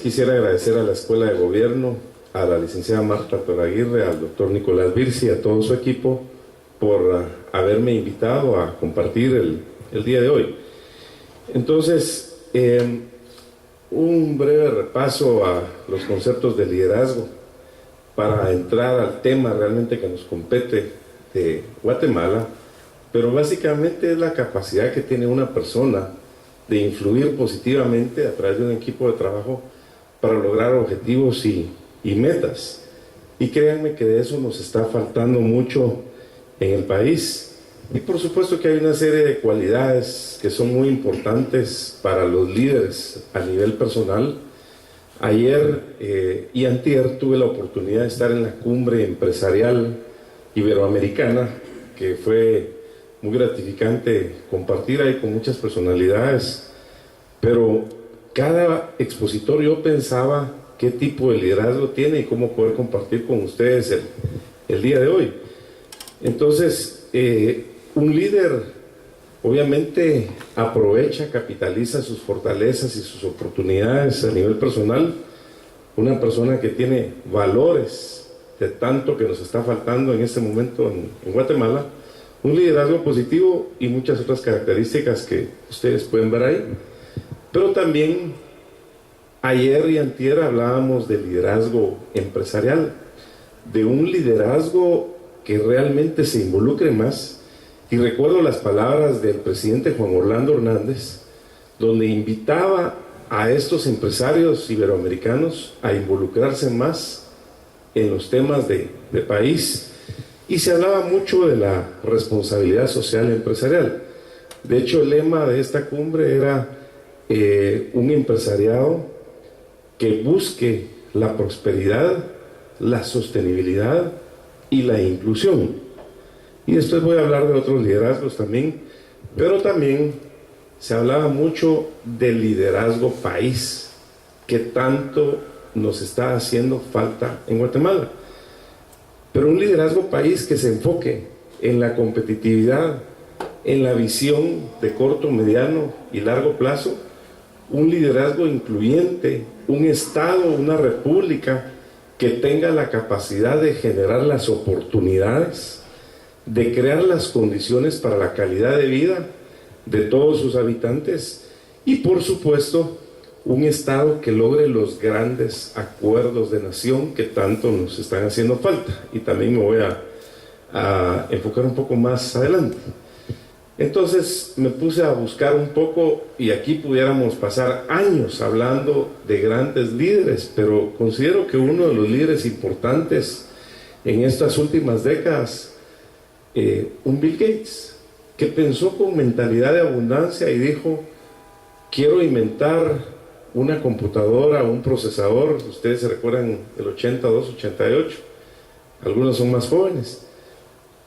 Quisiera agradecer a la Escuela de Gobierno, a la licenciada Marta Toraguirre, al doctor Nicolás Virsi y a todo su equipo por haberme invitado a compartir el día de hoy. Entonces, un breve repaso a los conceptos de liderazgo para entrar al tema realmente que nos compete de Guatemala, pero básicamente es la capacidad que tiene una persona de influir positivamente a través de un equipo de trabajo para lograr objetivos y metas. Y créanme que de eso nos está faltando mucho en el país. Y por supuesto que hay una serie de cualidades que son muy importantes para los líderes a nivel personal. Ayer y antier tuve la oportunidad de estar en la cumbre empresarial iberoamericana, que fue muy gratificante compartir ahí con muchas personalidades, pero cada expositor yo pensaba qué tipo de liderazgo tiene y cómo poder compartir con ustedes el día de hoy. Entonces, un líder obviamente aprovecha, capitaliza sus fortalezas y sus oportunidades a nivel personal. Una persona que tiene valores de tanto que nos está faltando en este momento en Guatemala, un liderazgo positivo y muchas otras características que ustedes pueden ver ahí. Pero también ayer y antier hablábamos de liderazgo empresarial, de un liderazgo que realmente se involucre más. Y recuerdo las palabras del presidente Juan Orlando Hernández, donde invitaba a estos empresarios iberoamericanos a involucrarse más en los temas de país. Y se hablaba mucho de la responsabilidad social empresarial. De hecho, el lema de esta cumbre era un empresariado que busque la prosperidad, la sostenibilidad y la inclusión. Y después voy a hablar de otros liderazgos también, pero también se hablaba mucho del liderazgo país, que tanto nos está haciendo falta en Guatemala. Pero un liderazgo país que se enfoque en la competitividad, en la visión de corto, mediano y largo plazo, un liderazgo incluyente, un Estado, una república que tenga la capacidad de generar las oportunidades, de crear las condiciones para la calidad de vida de todos sus habitantes y por supuesto un Estado que logre los grandes acuerdos de nación que tanto nos están haciendo falta. Y también me voy a enfocar un poco más adelante. Entonces me puse a buscar un poco y aquí pudiéramos pasar años hablando de grandes líderes, pero considero que uno de los líderes importantes en estas últimas décadas, un Bill Gates, que pensó con mentalidad de abundancia y dijo: quiero inventar una computadora, un procesador. Ustedes se recuerdan del 82, 88, algunos son más jóvenes,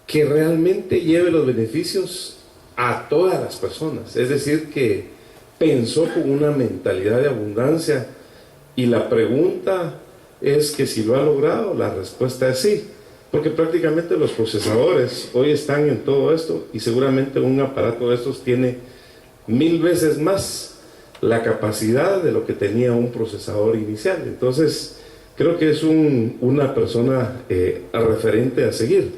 que realmente lleve los beneficios a todas las personas. Es decir, que pensó con una mentalidad de abundancia, y la pregunta es que si lo ha logrado. La respuesta es sí, porque prácticamente los procesadores hoy están en todo esto y seguramente un aparato de estos tiene 1000 veces más la capacidad de lo que tenía un procesador inicial. Entonces creo que es una persona referente a seguir,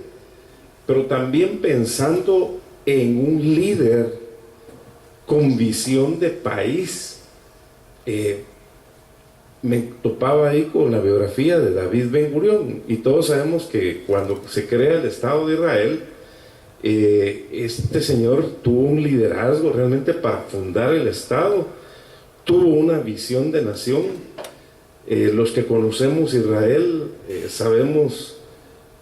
pero también pensando en un líder con visión de país. Me topaba ahí con la biografía de David Ben Gurión, y todos sabemos que cuando se crea el Estado de Israel, este señor tuvo un liderazgo realmente para fundar el Estado, tuvo una visión de nación. Los que conocemos Israel sabemos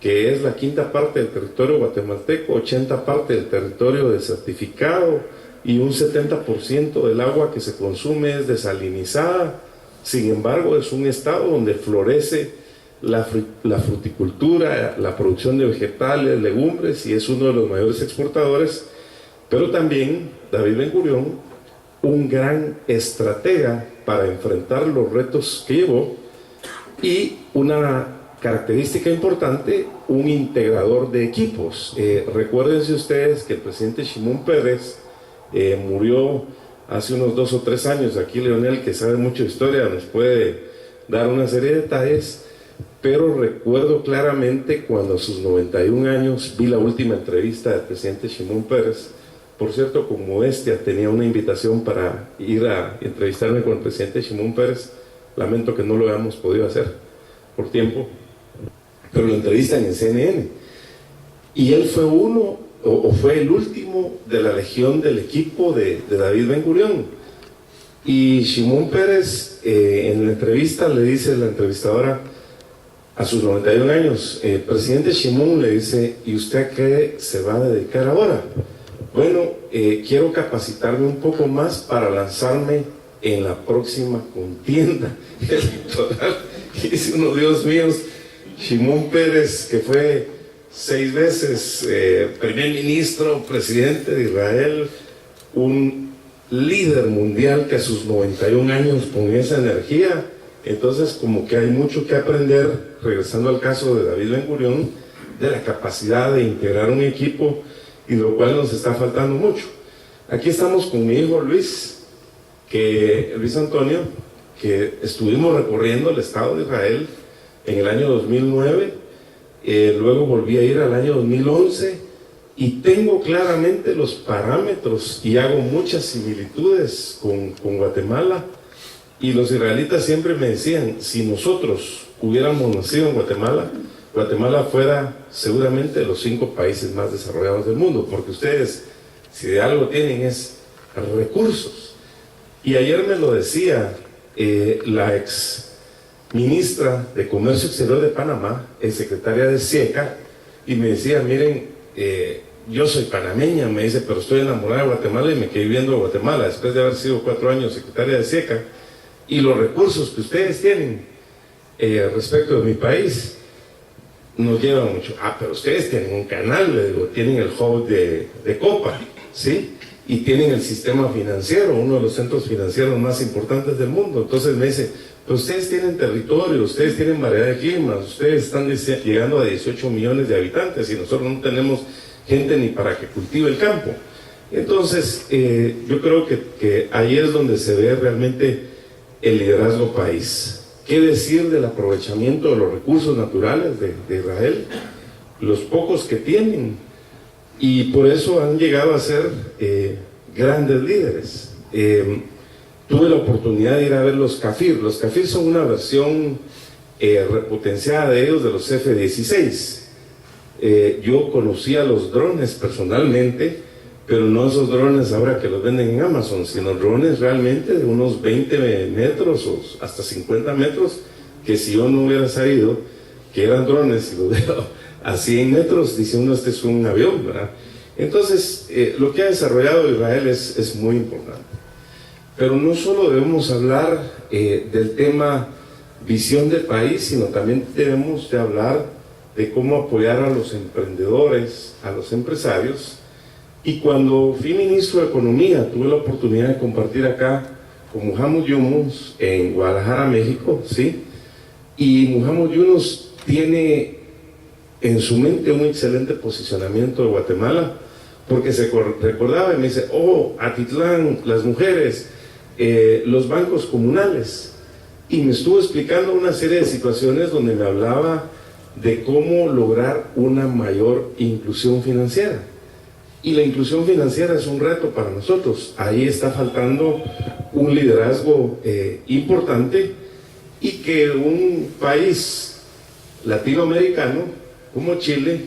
que es la 5ª parte del territorio guatemalteco, 80 parte del territorio desertificado, y un 70% del agua que se consume es desalinizada. Sin embargo, es un estado donde florece la fruticultura, la producción de vegetales, legumbres, y es uno de los mayores exportadores. Pero también David Ben Gurión, un gran estratega para enfrentar los retos que llevó, y una característica importante, un integrador de equipos. Recuérdense ustedes que el presidente Shimon Peres murió hace unos 2 o 3 años. Aquí Leonel, que sabe mucho de historia, nos puede dar una serie de detalles, pero recuerdo claramente cuando a sus 91 años vi la última entrevista del presidente Shimon Peres. Por cierto, con modestia, tenía una invitación para ir a entrevistarme con el presidente Shimon Peres. Lamento que no lo hayamos podido hacer por tiempo, pero lo entrevistan en CNN. Y él fue fue el último de la legión del equipo de David Ben Gurión. Y Shimon Peres, en la entrevista, le dice la entrevistadora, a sus 91 años, el presidente Shimon le dice: ¿y usted a qué se va a dedicar ahora? Bueno, quiero capacitarme un poco más para lanzarme en la próxima contienda electoral. Y dice uno, Dios mío, Shimon Peres, que fue 6 veces primer ministro, presidente de Israel, un líder mundial, que a sus 91 años con esa energía. Entonces, como que hay mucho que aprender, regresando al caso de David Ben Gurión, de la capacidad de integrar un equipo, y lo cual nos está faltando mucho. Aquí estamos con mi hijo Luis Antonio, que estuvimos recorriendo el Estado de Israel en el año 2009, luego volví a ir al año 2011, y tengo claramente los parámetros y hago muchas similitudes con Guatemala. Y los israelitas siempre me decían, si nosotros hubiéramos nacido en Guatemala, Guatemala fuera seguramente de los 5 países más desarrollados del mundo, porque ustedes, si de algo tienen, es recursos. Y ayer me lo decía la ex ministra de Comercio Exterior de Panamá, secretaria de SIECA, y me decía, miren, yo soy panameña, me dice, pero estoy enamorada de Guatemala y me quedé viviendo en Guatemala después de haber sido 4 años secretaria de SIECA. Y los recursos que ustedes tienen respecto de mi país nos llevan mucho. Pero ustedes tienen un canal, le digo, tienen el hub de Copa, ¿sí? Y tienen el sistema financiero, uno de los centros financieros más importantes del mundo. Entonces me dice, pues ustedes tienen territorio, ustedes tienen variedad de climas, ustedes están llegando a 18 millones de habitantes y nosotros no tenemos gente ni para que cultive el campo. Entonces, yo creo que ahí es donde se ve realmente el liderazgo país. ¿Qué decir del aprovechamiento de los recursos naturales de Israel? Los pocos que tienen. Y por eso han llegado a ser grandes líderes. Tuve la oportunidad de ir a ver los Kafir. Los Kafir son una versión repotenciada de ellos, de los F-16. Yo conocía los drones personalmente, pero no esos drones ahora que los venden en Amazon, sino drones realmente de unos 20 metros o hasta 50 metros, que si yo no hubiera sabido que eran drones y los veo a 100 metros, dice uno, este es un avión, ¿verdad? Entonces, lo que ha desarrollado Israel es muy importante. Pero no solo debemos hablar del tema visión del país, sino también debemos de hablar de cómo apoyar a los emprendedores, a los empresarios. Y cuando fui ministro de Economía, tuve la oportunidad de compartir acá con Muhammad Yunus en Guadalajara, México, ¿sí? Y Muhammad Yunus tiene en su mente un excelente posicionamiento de Guatemala, porque se recordaba y me dice, Atitlán, las mujeres, los bancos comunales. Y me estuvo explicando una serie de situaciones donde me hablaba de cómo lograr una mayor inclusión financiera. Y la inclusión financiera es un reto para nosotros. Ahí está faltando un liderazgo importante, y que un país latinoamericano como Chile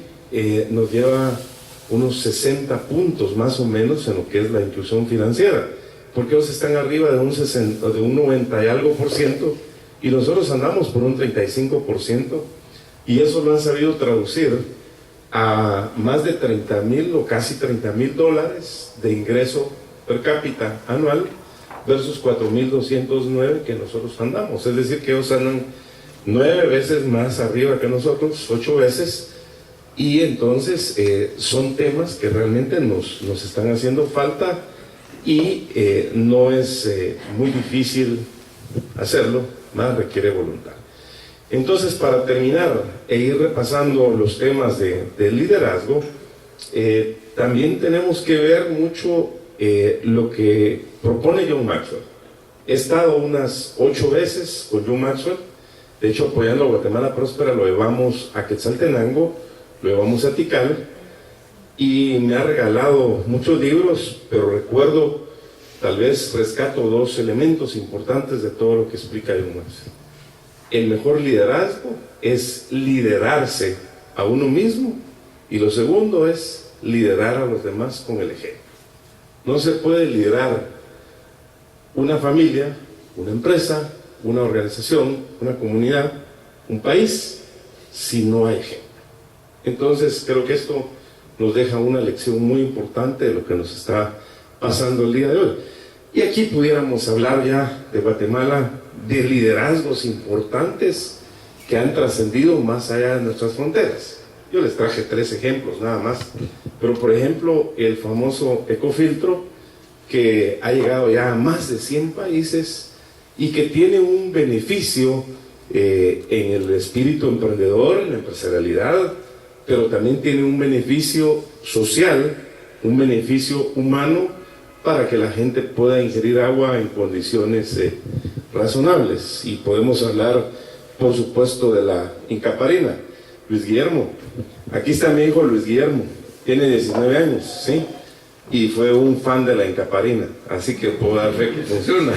nos lleva unos 60 puntos más o menos en lo que es la inclusión financiera, porque ellos están arriba de un 90 y algo por ciento, y nosotros andamos por un 35%, y eso lo han sabido traducir a más de 30,000 o casi 30,000 dólares de ingreso per cápita anual versus 4,209 que nosotros andamos. Es decir, que ellos andan 9 veces más arriba que nosotros, 8 veces, y entonces son temas que realmente nos están haciendo falta, y no es muy difícil hacerlo, más requiere voluntad. Entonces, para terminar e ir repasando los temas de liderazgo, también tenemos que ver mucho lo que propone John Maxwell. He estado unas 8 veces con John Maxwell. De hecho, apoyando a Guatemala Próspera, lo llevamos a Quetzaltenango, lo llevamos a Tikal, y me ha regalado muchos libros, pero recuerdo, tal vez rescato 2 elementos importantes de todo lo que explica John Maxwell. El mejor liderazgo es liderarse a uno mismo, y lo segundo es liderar a los demás con el ejemplo. No se puede liderar una familia, una empresa, una organización, una comunidad, un país, si no hay ejemplo. Entonces creo que esto nos deja una lección muy importante de lo que nos está pasando el día de hoy. Y aquí pudiéramos hablar ya de Guatemala, de liderazgos importantes que han trascendido más allá de nuestras fronteras. Yo les traje 3 ejemplos nada más, pero por ejemplo el famoso Ecofiltro, que ha llegado ya a más de 100 países y que tiene un beneficio en el espíritu emprendedor, en la empresarialidad, pero también tiene un beneficio social, un beneficio humano, para que la gente pueda ingerir agua en condiciones razonables. Y podemos hablar, por supuesto, de la Incaparina. Luis Guillermo, aquí está mi hijo Luis Guillermo, tiene 19 años, ¿sí? Y fue un fan de la Incaparina, así que puedo dar fe que funciona.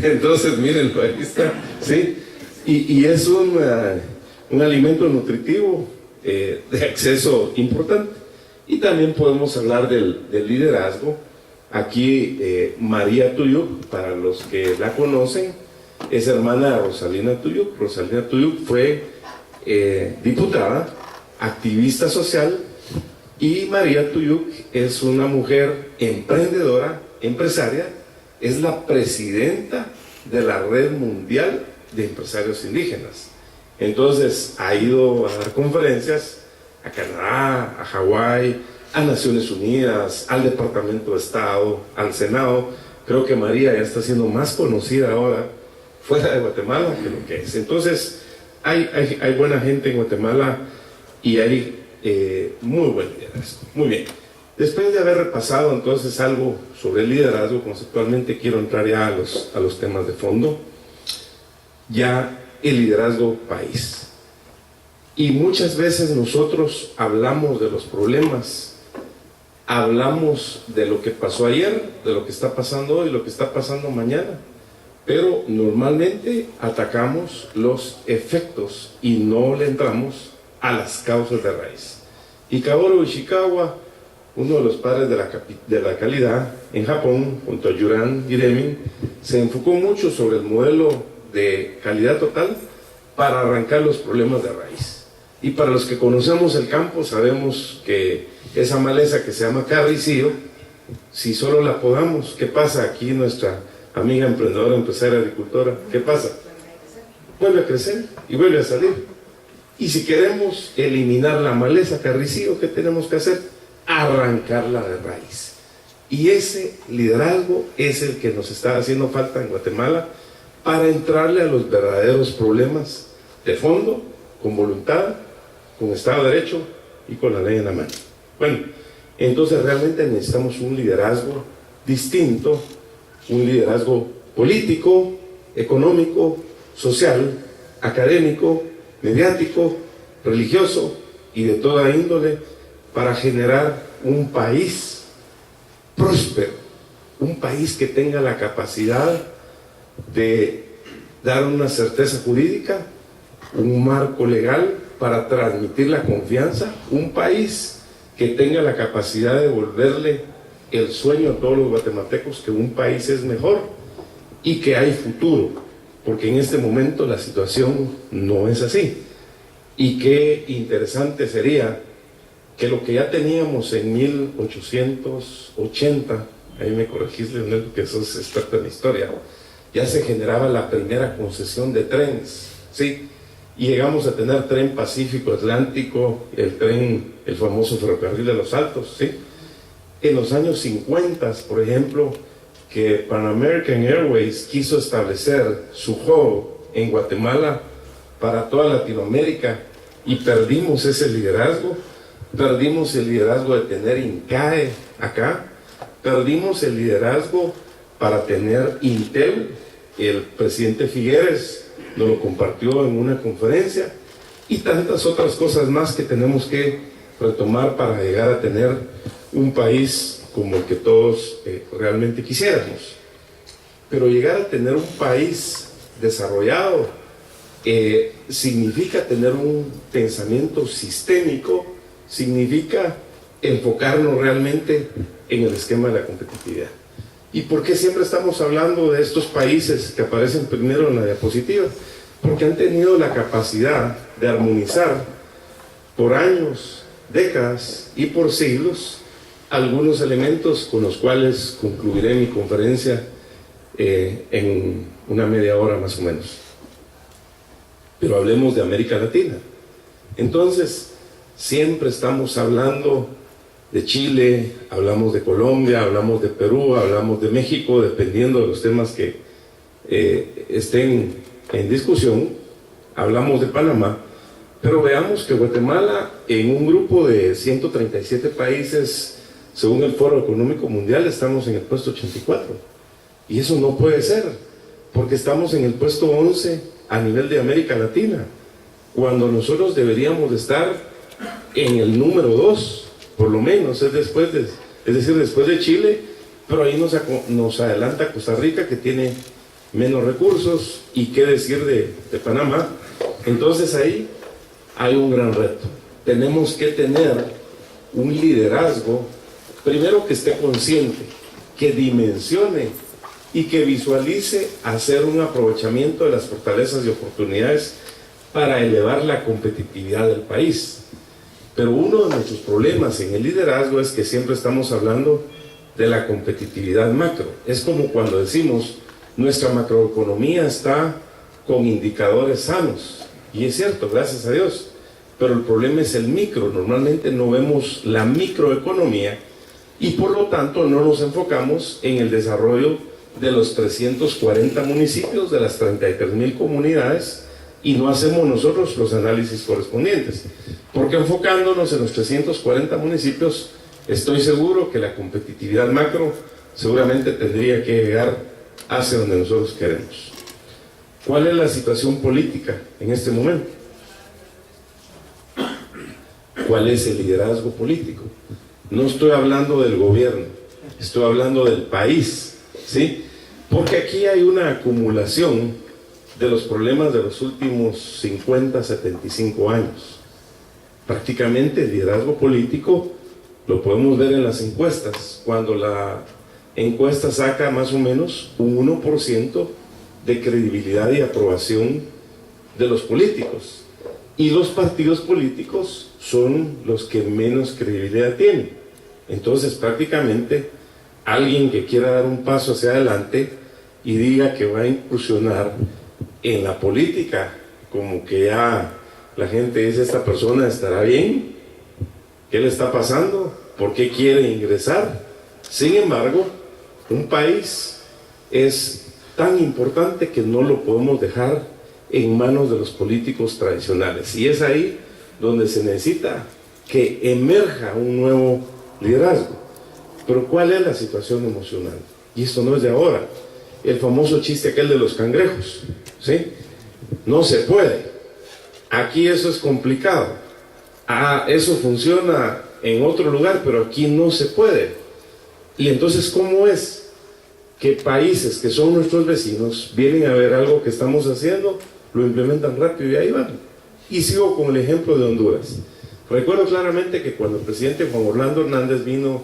Entonces, mírenlo, ahí está, ¿sí? Y es un alimento nutritivo de acceso importante. Y también podemos hablar del liderazgo. Aquí María Tuyuk, para los que la conocen, es hermana de Rosalina Tuyuk. Rosalina Tuyuk fue diputada, activista social, y María Tuyuk es una mujer emprendedora, empresaria, es la presidenta de la Red Mundial de Empresarios Indígenas. Entonces ha ido a dar conferencias a Canadá, a Hawái, a Naciones Unidas, al Departamento de Estado, al Senado. Creo que María ya está siendo más conocida ahora fuera de Guatemala que lo que es. Entonces hay buena gente en Guatemala y hay muy buen liderazgo. Muy bien. Después de haber repasado entonces algo sobre el liderazgo conceptualmente, quiero entrar ya a los temas de fondo. Ya el liderazgo país. Y muchas veces nosotros hablamos de los problemas, hablamos de lo que pasó ayer, de lo que está pasando hoy, lo que está pasando mañana, pero normalmente atacamos los efectos y no le entramos a las causas de raíz. Y Kaoru Ishikawa, uno de los padres de la calidad en Japón, junto a Yuran y Deming, se enfocó mucho sobre el modelo de calidad total para arrancar los problemas de raíz. Y para los que conocemos el campo, sabemos que esa maleza que se llama carricillo, si solo la podamos, ¿qué pasa? Aquí nuestra amiga emprendedora, empresaria, agricultora, ¿qué pasa? Vuelve a crecer y vuelve a salir. Y si queremos eliminar la maleza carricillo, ¿qué tenemos que hacer? Arrancarla de raíz. Y ese liderazgo es el que nos está haciendo falta en Guatemala para entrarle a los verdaderos problemas de fondo, con voluntad, con Estado de Derecho y con la ley en la mano. Bueno, entonces realmente necesitamos un liderazgo distinto, un liderazgo político, económico, social, académico, mediático, religioso y de toda índole, para generar un país próspero, un país que tenga la capacidad de dar una certeza jurídica, un marco legal para transmitir la confianza, un país que tenga la capacidad de devolverle el sueño a todos los guatemaltecos que un país es mejor y que hay futuro, porque en este momento la situación no es así. Y qué interesante sería que lo que ya teníamos en 1880, ahí me corregís, Leonel, que sos experto en historia, ya se generaba la primera concesión de trenes, ¿sí? Y llegamos a tener tren Pacífico Atlántico, el famoso ferrocarril de los Altos, ¿sí? En los años 50, por ejemplo, que Pan American Airways quiso establecer su hub en Guatemala para toda Latinoamérica y perdimos ese liderazgo, perdimos el liderazgo de tener INCAE acá, Perdimos el liderazgo para tener Intel. El presidente Figueres nos lo compartió en una conferencia, y tantas otras cosas más que tenemos que retomar para llegar a tener un país como el que todos realmente quisiéramos. Pero llegar a tener un país desarrollado significa tener un pensamiento sistémico, significa enfocarnos realmente en el esquema de la competitividad. ¿Y por qué siempre estamos hablando de estos países que aparecen primero en la diapositiva? Porque han tenido la capacidad de armonizar por años, décadas y por siglos algunos elementos con los cuales concluiré mi conferencia en una media hora más o menos. Pero hablemos de América Latina. Entonces, siempre estamos hablando de Chile, hablamos de Colombia, hablamos de Perú, hablamos de México, dependiendo de los temas que estén en discusión. Hablamos de Panamá, pero veamos que Guatemala, en un grupo de 137 países, según el Foro Económico Mundial, estamos en el puesto 84. Y eso no puede ser, porque estamos en el puesto 11 a nivel de América Latina, cuando nosotros deberíamos de estar en el número 2, por lo menos, es decir, después de Chile, pero ahí nos adelanta Costa Rica, que tiene menos recursos, y qué decir de Panamá. Entonces ahí hay un gran reto. Tenemos que tener un liderazgo, primero, que esté consciente, que dimensione y que visualice hacer un aprovechamiento de las fortalezas y oportunidades para elevar la competitividad del país. Pero uno de nuestros problemas en el liderazgo es que siempre estamos hablando de la competitividad macro. Es como cuando decimos, nuestra macroeconomía está con indicadores sanos, y es cierto, gracias a Dios, pero el problema es el micro. Normalmente no vemos la microeconomía, y por lo tanto no nos enfocamos en el desarrollo de los 340 municipios, de las 33,000 comunidades, y no hacemos nosotros los análisis correspondientes, porque enfocándonos en los 340 municipios, estoy seguro que la competitividad macro seguramente tendría que llegar hacia donde nosotros queremos. ¿Cuál es la situación política en este momento? ¿Cuál es el liderazgo político? No estoy hablando del gobierno, estoy hablando del país, ¿sí? Porque aquí hay una acumulación de los problemas de los últimos 50, 75 años. Prácticamente el liderazgo político lo podemos ver en las encuestas, cuando la encuesta saca más o menos un 1% de credibilidad y aprobación de los políticos, y los partidos políticos son los que menos credibilidad tienen. Entonces prácticamente alguien que quiera dar un paso hacia adelante y diga que va a incursionar en la política, como que ya la gente dice, esta persona estará bien, ¿qué le está pasando? ¿Por qué quiere ingresar? Sin embargo, un país es tan importante que no lo podemos dejar en manos de los políticos tradicionales, y es ahí donde se necesita que emerja un nuevo liderazgo. Pero ¿cuál es la situación emocional? Y esto no es de ahora. El famoso chiste aquel de los cangrejos, ¿sí? No se puede. Aquí eso es complicado. Eso funciona en otro lugar, pero aquí no se puede. Y entonces, ¿cómo es que países que son nuestros vecinos vienen a ver algo que estamos haciendo, lo implementan rápido y ahí van? Y sigo con el ejemplo de Honduras. Recuerdo claramente que cuando el presidente Juan Orlando Hernández vino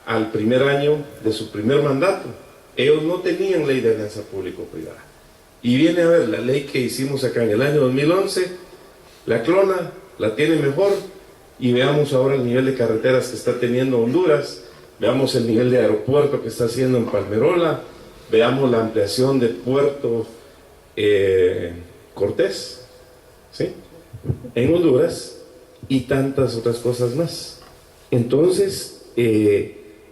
al primer año de su primer mandato, ellos no tenían ley de alianza público-privada. Y viene a ver la ley que hicimos acá en el año 2011, la clona, la tiene mejor, y veamos ahora el nivel de carreteras que está teniendo Honduras, veamos el nivel de aeropuerto que está haciendo en Palmerola, veamos la ampliación del puerto Cortés, ¿sí?, en Honduras, y tantas otras cosas más. Entonces,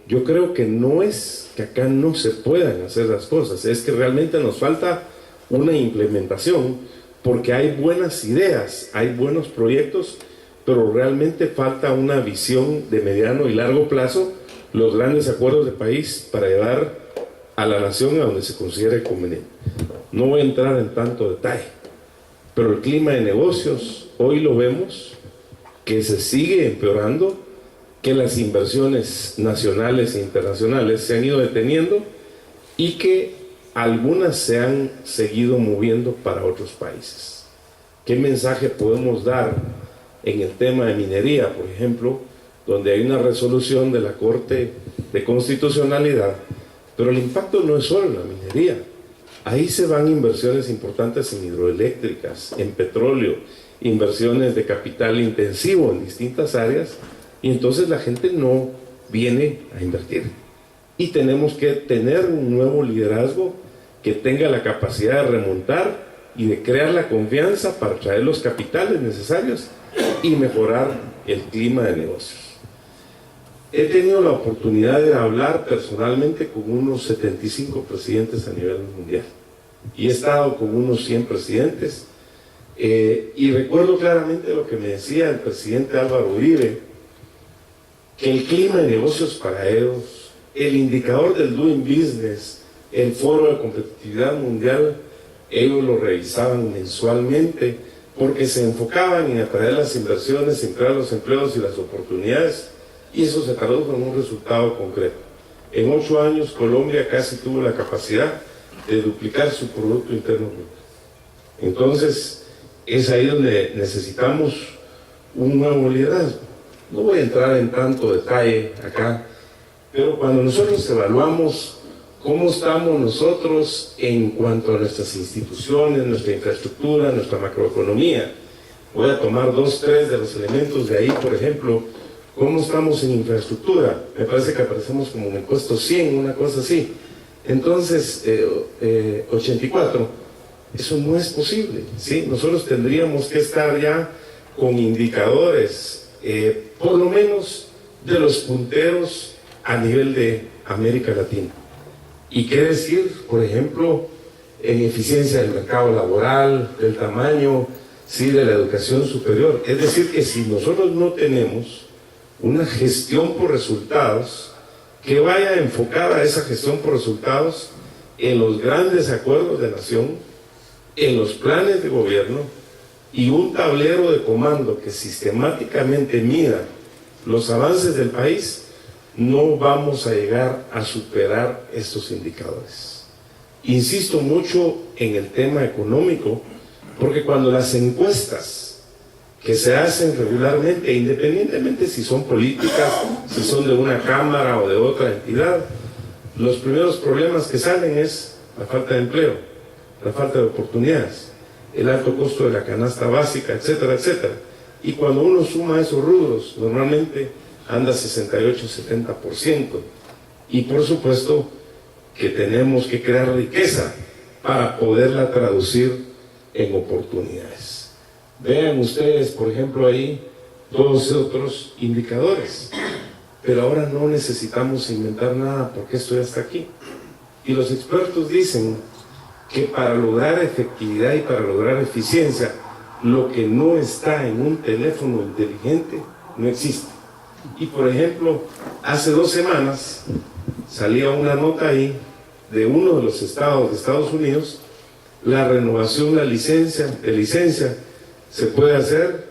yo creo que no es que acá no se puedan hacer las cosas, es que realmente nos falta una implementación, porque hay buenas ideas, hay buenos proyectos, pero realmente falta una visión de mediano y largo plazo los grandes acuerdos de país para llevar a la nación a donde se considere conveniente. No voy a entrar en tanto detalle, pero el clima de negocios hoy lo vemos que se sigue empeorando, que las inversiones nacionales e internacionales se han ido deteniendo y que algunas se han seguido moviendo para otros países. ¿Qué mensaje podemos dar en el tema de minería, por ejemplo, donde hay una resolución de la Corte de Constitucionalidad, pero el impacto no es solo en la minería? Ahí se van inversiones importantes en hidroeléctricas, en petróleo, inversiones de capital intensivo en distintas áreas, y entonces la gente no viene a invertir. Y tenemos que tener un nuevo liderazgo que tenga la capacidad de remontar y de crear la confianza para traer los capitales necesarios y mejorar el clima de negocios. He tenido la oportunidad de hablar personalmente con unos 75 presidentes a nivel mundial y he estado con unos 100 presidentes y recuerdo claramente lo que me decía el presidente Álvaro Uribe, que el clima de negocios para ellos, el indicador del Doing Business, el foro de competitividad mundial, ellos lo revisaban mensualmente porque se enfocaban en atraer las inversiones, en crear los empleos y las oportunidades, y eso se tradujo en un resultado concreto. En 8 años Colombia casi tuvo la capacidad de duplicar su Producto Interno Bruto. Entonces es ahí donde necesitamos un nuevo liderazgo. No voy a entrar en tanto detalle acá, pero cuando nosotros evaluamos cómo estamos nosotros en cuanto a nuestras instituciones, nuestra infraestructura, nuestra macroeconomía, voy a tomar 2, 3 de los elementos de ahí. Por ejemplo, cómo estamos en infraestructura. Me parece que aparecemos como en el puesto 100, una cosa así. Entonces, 84, eso no es posible, ¿sí? Nosotros tendríamos que estar ya con indicadores, por lo menos de los punteros a nivel de América Latina. ¿Y qué decir, por ejemplo, en eficiencia del mercado laboral, del tamaño, sí, de la educación superior? Es decir, que si nosotros no tenemos una gestión por resultados, que vaya enfocada a esa gestión por resultados en los grandes acuerdos de nación, en los planes de gobierno, y un tablero de comando que sistemáticamente mida los avances del país, no vamos a llegar a superar estos indicadores. Insisto mucho en el tema económico, porque cuando las encuestas que se hacen regularmente, independientemente si son políticas, si son de una cámara o de otra entidad, los primeros problemas que salen es la falta de empleo, la falta de oportunidades, el alto costo de la canasta básica, etcétera, etcétera. Y cuando uno suma esos rubros, normalmente anda 68-70%. Y por supuesto que tenemos que crear riqueza para poderla traducir en oportunidades. Vean ustedes, por ejemplo, ahí todos esos otros indicadores. Pero ahora no necesitamos inventar nada porque esto ya está aquí. Y los expertos dicen que para lograr efectividad y para lograr eficiencia, lo que no está en un teléfono inteligente no existe. Y por ejemplo, hace 2 semanas salía una nota ahí de uno de los estados de Estados Unidos. La renovación de licencia se puede hacer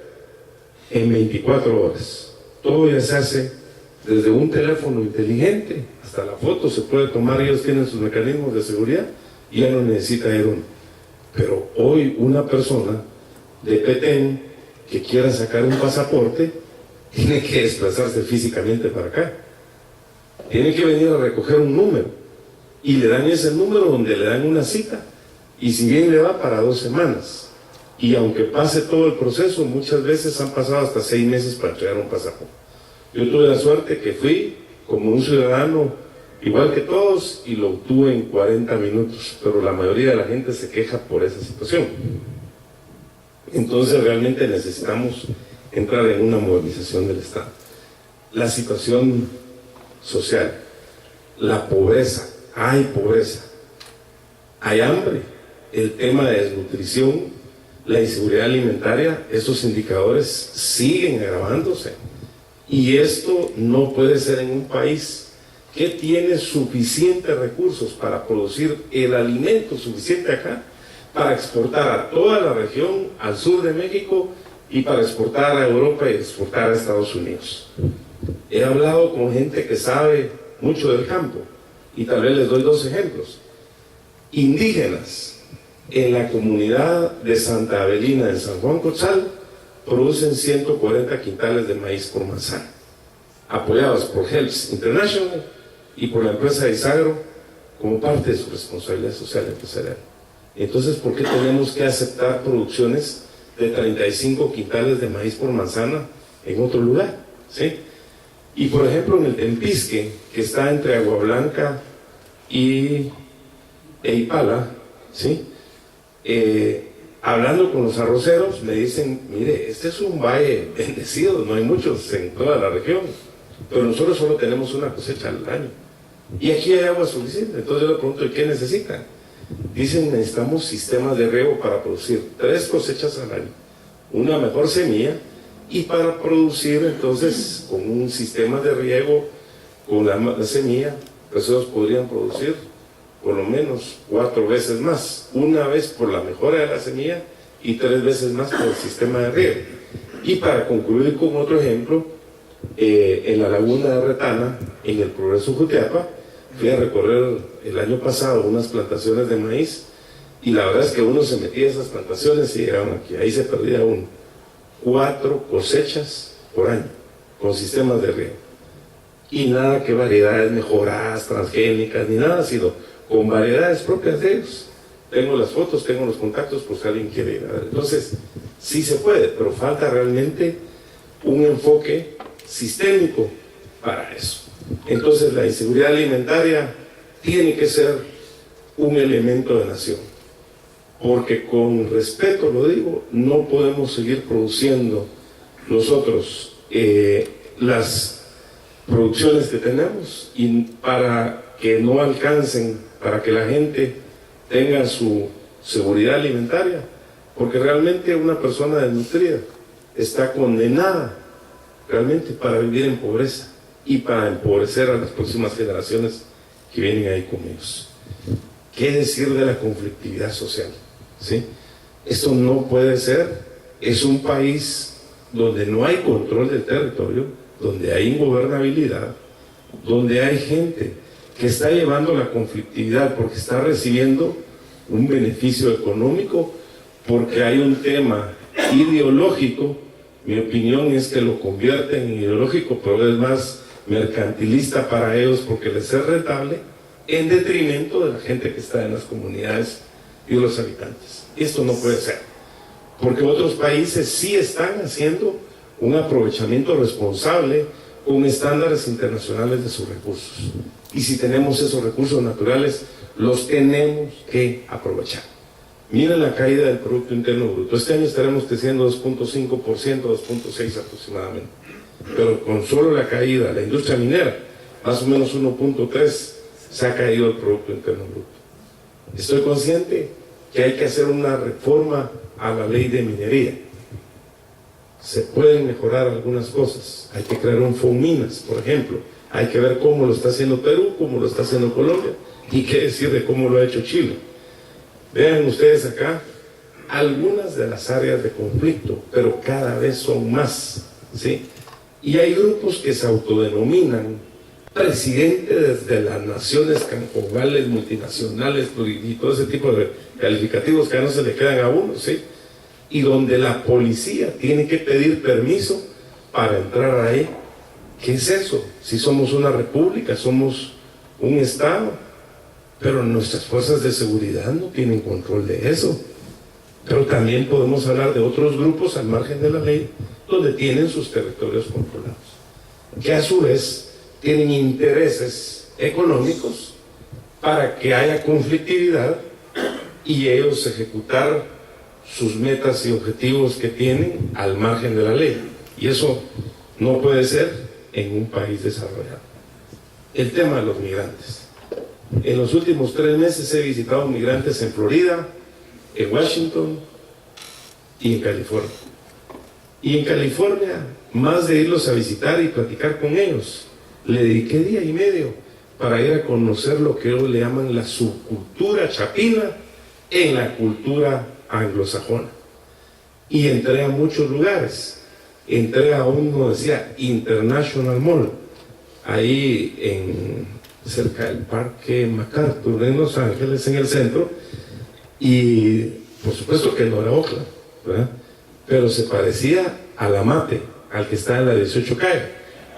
en 24 horas. Todo ya se hace desde un teléfono inteligente, hasta la foto se puede tomar, ellos tienen sus mecanismos de seguridad y ya no necesita ir uno. Pero hoy una persona de Petén que quiera sacar un pasaporte tiene que desplazarse físicamente para acá, tiene que venir a recoger un número y le dan ese número donde le dan una cita, y si bien le va para 2 semanas, y aunque pase todo el proceso, muchas veces han pasado hasta 6 meses para entregar un pasaporte. Yo tuve la suerte que fui como un ciudadano igual que todos y lo obtuve en 40 minutos, pero la mayoría de la gente se queja por esa situación. Entonces realmente necesitamos entrar en una modernización del Estado. La situación social, la pobreza, hay hambre, el tema de desnutrición, la inseguridad alimentaria, esos indicadores siguen agravándose. Y esto no puede ser en un país que tiene suficientes recursos para producir el alimento suficiente acá, para exportar a toda la región, al sur de México, y para exportar a Europa y exportar a Estados Unidos. He hablado con gente que sabe mucho del campo, y tal vez les doy dos ejemplos. Indígenas en la comunidad de Santa Avelina, en San Juan Cotzal, producen 140 quintales de maíz por manzana, apoyados por Helps International y por la empresa Isagro como parte de su responsabilidad social empresarial. Entonces, ¿por qué tenemos que aceptar producciones de 35 quintales de maíz por manzana en otro lugar? ¿Sí? Y por ejemplo, en el Tempisque, que está entre Agua Blanca y Ipala, ¿sí? Hablando con los arroceros, me dicen, mire, este es un valle bendecido, no hay muchos en toda la región, pero nosotros solo tenemos una cosecha al año. Y aquí hay agua suficiente. Entonces yo le pregunto, ¿y qué necesitan? Dicen, necesitamos sistemas de riego para producir 3 cosechas al año, una mejor semilla, y para producir entonces con un sistema de riego con la semilla, pues ellos podrían producir por lo menos 4 veces más, una vez por la mejora de la semilla y 3 veces más por el sistema de riego. Y para concluir con otro ejemplo, en la laguna de Retana, en el Progreso Jutiapa, fui a recorrer el año pasado unas plantaciones de maíz, y la verdad es que uno se metía a esas plantaciones y llegaban aquí, ahí se perdía uno. 4 cosechas por año, con sistemas de riego. Y nada que variedades mejoradas, transgénicas, ni nada, sino con variedades propias de ellos. Tengo las fotos, tengo los contactos, por si alguien quiere ir a ver. Entonces, sí se puede, pero falta realmente un enfoque sistémico para eso. Entonces, la inseguridad alimentaria tiene que ser un elemento de nación, porque con respeto lo digo, no podemos seguir produciendo nosotros las producciones que tenemos, y para que no alcancen, para que la gente tenga su seguridad alimentaria, porque realmente una persona desnutrida está condenada realmente para vivir en pobreza y para empobrecer a las próximas generaciones que vienen ahí con ellos. ¿Qué decir de la conflictividad social? ¿Sí? Esto no puede ser. Es un país donde no hay control del territorio, donde hay ingobernabilidad, donde hay gente que está llevando la conflictividad porque está recibiendo un beneficio económico, porque hay un tema ideológico. Mi opinión es que lo convierten en ideológico, pero es más mercantilista para ellos porque les es rentable, en detrimento de la gente que está en las comunidades y de los habitantes. Esto no puede ser, porque otros países sí están haciendo un aprovechamiento responsable con estándares internacionales de sus recursos. Y si tenemos esos recursos naturales, los tenemos que aprovechar. Miren la caída del Producto Interno Bruto. Este año estaremos creciendo 2.5%, 2.6% aproximadamente. Pero con solo la caída, la industria minera, más o menos 1.3%, se ha caído el Producto Interno Bruto. Estoy consciente que hay que hacer una reforma a la ley de minería. Se pueden mejorar algunas cosas. Hay que crear un FONMINAS, por ejemplo. Hay que ver cómo lo está haciendo Perú, cómo lo está haciendo Colombia, y qué decir de cómo lo ha hecho Chile. Vean ustedes acá algunas de las áreas de conflicto, pero cada vez son más, ¿sí? Y hay grupos que se autodenominan presidentes de las naciones cancogales, multinacionales, y todo ese tipo de calificativos que ya no se le quedan a uno, ¿sí? Y donde la policía tiene que pedir permiso para entrar ahí. ¿Qué es eso? Si somos una república, somos un estado, pero nuestras fuerzas de seguridad no tienen control de eso. Pero también podemos hablar de otros grupos al margen de la ley, donde tienen sus territorios controlados, que a su vez tienen intereses económicos para que haya conflictividad y ellos ejecutar sus metas y objetivos que tienen al margen de la ley. Y eso no puede ser en un país desarrollado. El tema de los migrantes. En los últimos 3 meses he visitado migrantes en Florida, en Washington y en California. Y en California, más de irlos a visitar y platicar con ellos, le dediqué 1.5 días para ir a conocer lo que ellos le llaman la subcultura chapina en la cultura anglosajona. Y entré a muchos lugares. Entré a uno, decía, International Mall, ahí cerca del Parque MacArthur, en Los Ángeles, en el centro, y por supuesto que no era Oakland, ¿verdad? Pero se parecía a la Mate, al que está en la 18 calle,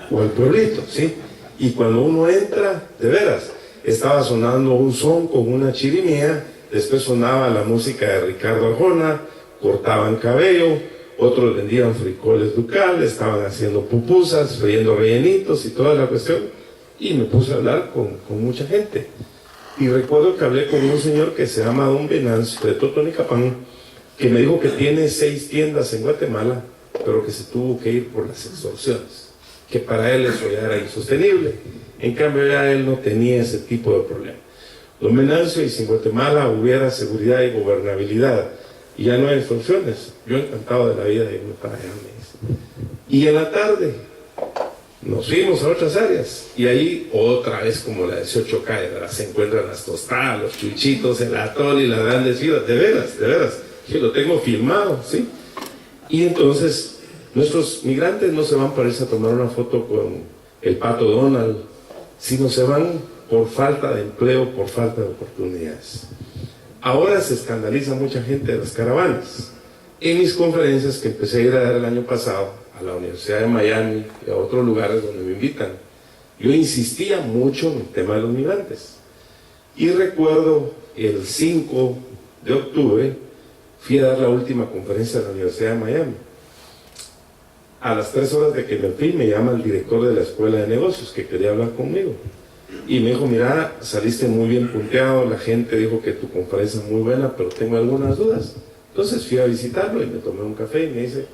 o al pueblito, ¿sí? Y cuando uno entra, de veras, estaba sonando un son con una chirimía, después sonaba la música de Ricardo Arjona, cortaban cabello, otros vendían frijoles ducales, estaban haciendo pupusas, friendo rellenitos y toda la cuestión, y me puse a hablar con mucha gente. Y recuerdo que hablé con un señor que se llama Don Venancio, de Totonicapán, que me dijo que tiene 6 tiendas en Guatemala, pero que se tuvo que ir por las extorsiones, que para él eso ya era insostenible. En cambio ya él no tenía ese tipo de problema. Don Venancio, y si en Guatemala hubiera seguridad y gobernabilidad, y ya no hay extorsiones, yo encantado de la vida de irme para allá, me dice. Y en la tarde nos fuimos a otras áreas, y ahí otra vez como la 18 calle, se encuentran las tostadas, los chuchitos, el atol y las grandes filas, de veras, que lo tengo filmado, ¿sí? Y entonces nuestros migrantes no se van para irse a tomar una foto con el Pato Donald, sino se van por falta de empleo, por falta de oportunidades. Ahora se escandaliza mucha gente de las caravanas. En mis conferencias que empecé a ir a dar el año pasado a la Universidad de Miami y a otros lugares donde me invitan, yo insistía mucho en el tema de los migrantes. Y recuerdo el 5 de octubre fui a dar la última conferencia de la Universidad de Miami. A las 3 horas de que me fui, me llama el director de la Escuela de Negocios que quería hablar conmigo. Y me dijo, mira, saliste muy bien punteado, la gente dijo que tu conferencia es muy buena, pero tengo algunas dudas. Entonces fui a visitarlo y me tomé un café y me dice,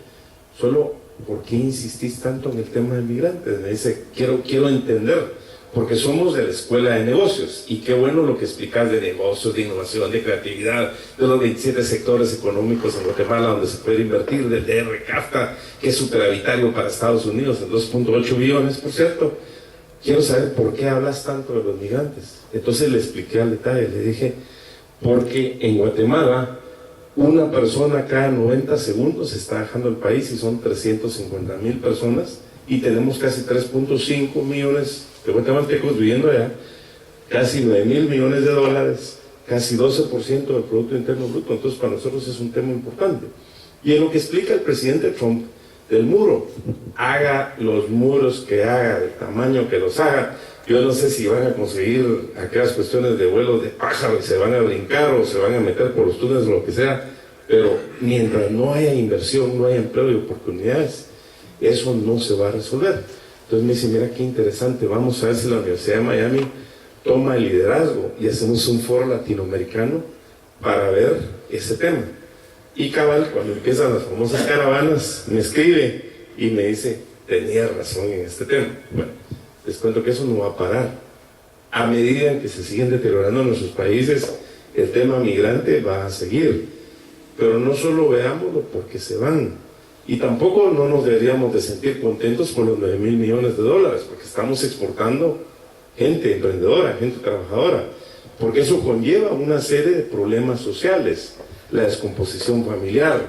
solo, ¿por qué insistís tanto en el tema de migrantes? Me dice, quiero entender, porque somos de la Escuela de Negocios, y qué bueno lo que explicas de negocios, de innovación, de creatividad, de los 27 sectores económicos en Guatemala donde se puede invertir, del DR CAFTA, que es superavitario para Estados Unidos, en 2.8 billones, por cierto. Quiero saber por qué hablas tanto de los migrantes. Entonces le expliqué al detalle, le dije, porque en Guatemala una persona cada 90 segundos está dejando el país y son 350,000 personas y tenemos casi 3.5 millones de guatemaltecos viviendo allá, casi 9,000 millones de dólares, casi 12% del Producto Interno Bruto. Entonces para nosotros es un tema importante. Y en lo que explica el presidente Trump del muro, haga los muros que haga, del tamaño que los haga, yo no sé si van a conseguir aquellas cuestiones de vuelos de pájaro y se van a brincar o se van a meter por los túneles o lo que sea, pero mientras no haya inversión, no haya empleo y oportunidades, eso no se va a resolver. Entonces me dice, mira qué interesante, vamos a ver si la Universidad de Miami toma el liderazgo y hacemos un foro latinoamericano para ver ese tema. Y cabal, cuando empiezan las famosas caravanas, me escribe y me dice, tenía razón en este tema. Bueno, les cuento que eso no va a parar. A medida en que se siguen deteriorando nuestros países, el tema migrante va a seguir. Pero no solo veámoslo porque se van. Y tampoco no nos deberíamos de sentir contentos con los 9,000 millones de dólares, porque estamos exportando gente emprendedora, gente trabajadora, porque eso conlleva una serie de problemas sociales. La descomposición familiar,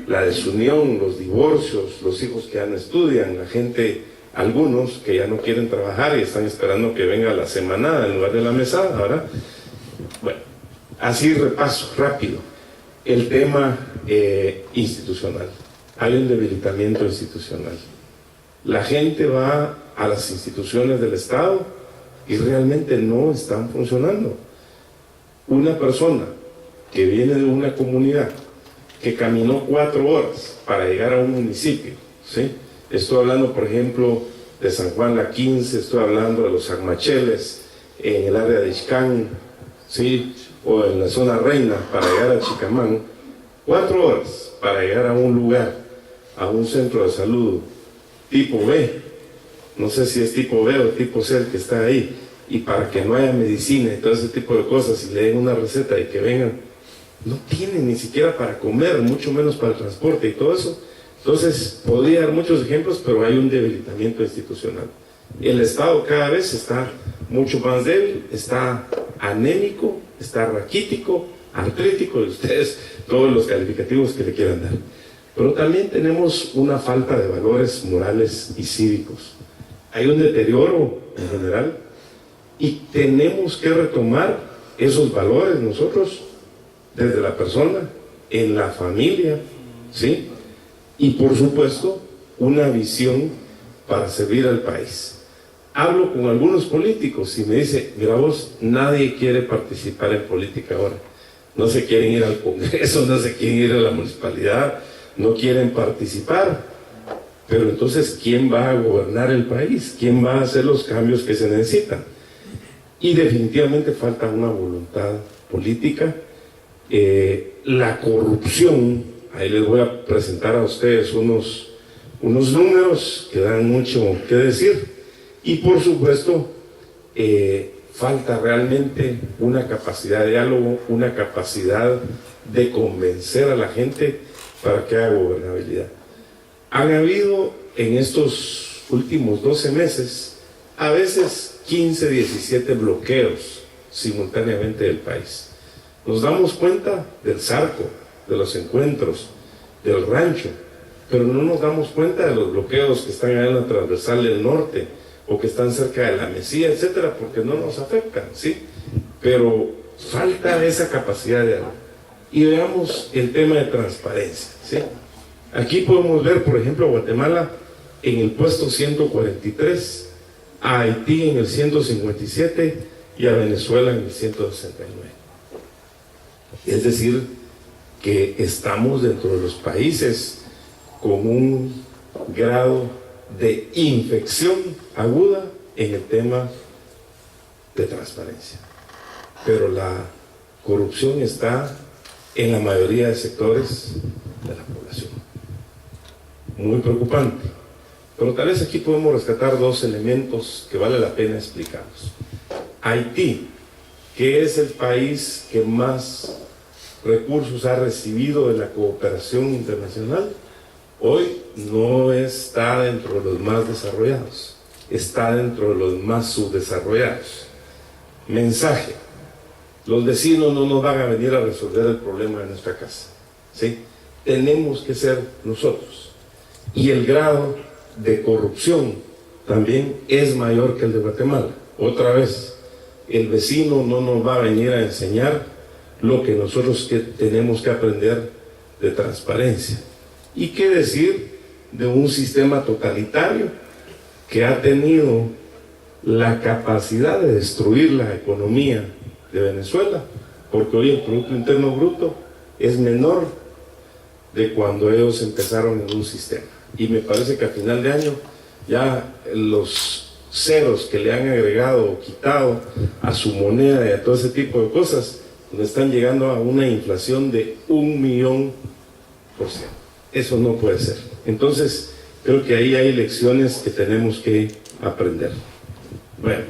la desunión, los divorcios, los hijos que ya no estudian, la gente, algunos que ya no quieren trabajar y están esperando que venga la semanada en lugar de la mesada, ¿verdad? Bueno, así repaso rápido. El tema institucional. Hay un debilitamiento institucional. La gente va a las instituciones del Estado y realmente no están funcionando. Una persona que viene de una comunidad que caminó 4 horas para llegar a un municipio, ¿sí? Estoy hablando, por ejemplo, de San Juan la 15, estoy hablando de los Armacheles, en el área de Ixcán, ¿sí? O en la zona Reina, para llegar a Chicamán, 4 horas para llegar a un lugar, a un centro de salud tipo B, no sé si es tipo B o tipo C el que está ahí, y para que no haya medicina y todo ese tipo de cosas, y le den una receta y que vengan, no tienen ni siquiera para comer, mucho menos para el transporte y todo eso. Entonces, podría dar muchos ejemplos, pero hay un debilitamiento institucional. El Estado cada vez está mucho más débil, está anémico, está raquítico, artrítico, y ustedes todos los calificativos que le quieran dar. Pero también tenemos una falta de valores morales y cívicos. Hay un deterioro en general y tenemos que retomar esos valores nosotros desde la persona, en la familia, ¿sí? Y por supuesto, una visión para servir al país. Hablo con algunos políticos y me dice, mira vos, nadie quiere participar en política ahora. No se quieren ir al Congreso, no se quieren ir a la municipalidad, no quieren participar. Pero entonces, ¿quién va a gobernar el país? ¿Quién va a hacer los cambios que se necesitan? Y definitivamente falta una voluntad política. La corrupción, ahí les voy a presentar a ustedes unos números que dan mucho que decir. Y por supuesto, falta realmente una capacidad de diálogo, una capacidad de convencer a la gente para que haga gobernabilidad. Han habido en estos últimos 12 meses, a veces 15, 17 bloqueos simultáneamente del país. Nos damos cuenta del Zarco, de los encuentros, del rancho, pero no nos damos cuenta de los bloqueos que están en la transversal del norte, o que están cerca de la Mesía, etcétera, porque no nos afectan, ¿sí? Pero falta esa capacidad de diálogo. Y veamos el tema de transparencia, ¿sí? Aquí podemos ver, por ejemplo, a Guatemala en el puesto 143, a Haití en el 157 y a Venezuela en el 169. Es decir, que estamos dentro de los países con un grado de infección aguda en el tema de transparencia. Pero la corrupción está en la mayoría de sectores de la población. Muy preocupante. Pero tal vez aquí podemos rescatar dos elementos que vale la pena explicarlos. Haití, que es el país que más recursos ha recibido de la cooperación internacional, hoy no está dentro de los más desarrollados, está dentro de los más subdesarrollados. Mensaje: los vecinos no nos van a venir a resolver el problema de nuestra casa, ¿sí? Tenemos que ser nosotros. Y el grado de corrupción también es mayor que el de Guatemala. Otra vez, el vecino no nos va a venir a enseñar lo que nosotros tenemos que aprender de transparencia. ¿Y qué decir de un sistema totalitario que ha tenido la capacidad de destruir la economía de Venezuela? Porque hoy el Producto Interno Bruto es menor de cuando ellos empezaron en un sistema. Y me parece que a final de año ya los ceros que le han agregado o quitado a su moneda y a todo ese tipo de cosas, le están llegando a una inflación de 1.000.000%. Eso no puede ser. Entonces, creo que ahí hay lecciones que tenemos que aprender. Bueno,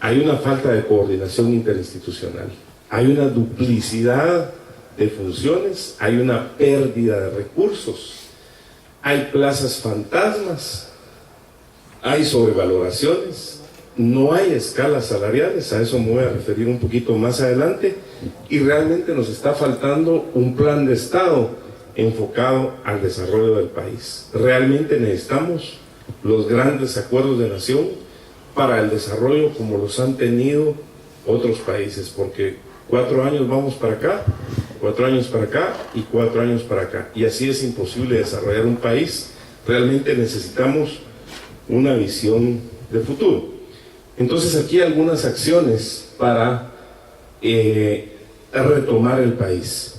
hay una falta de coordinación interinstitucional, hay una duplicidad de funciones, hay una pérdida de recursos, hay plazas fantasmas, hay sobrevaloraciones, no hay escalas salariales, a eso me voy a referir un poquito más adelante, y realmente nos está faltando un plan de Estado enfocado al desarrollo del país. Realmente necesitamos los grandes acuerdos de nación para el desarrollo como los han tenido otros países, porque 4 años vamos para acá, 4 años para acá y 4 años para acá, y así es imposible desarrollar un país. Realmente necesitamos una visión de futuro. Entonces aquí hay algunas acciones para retomar el país.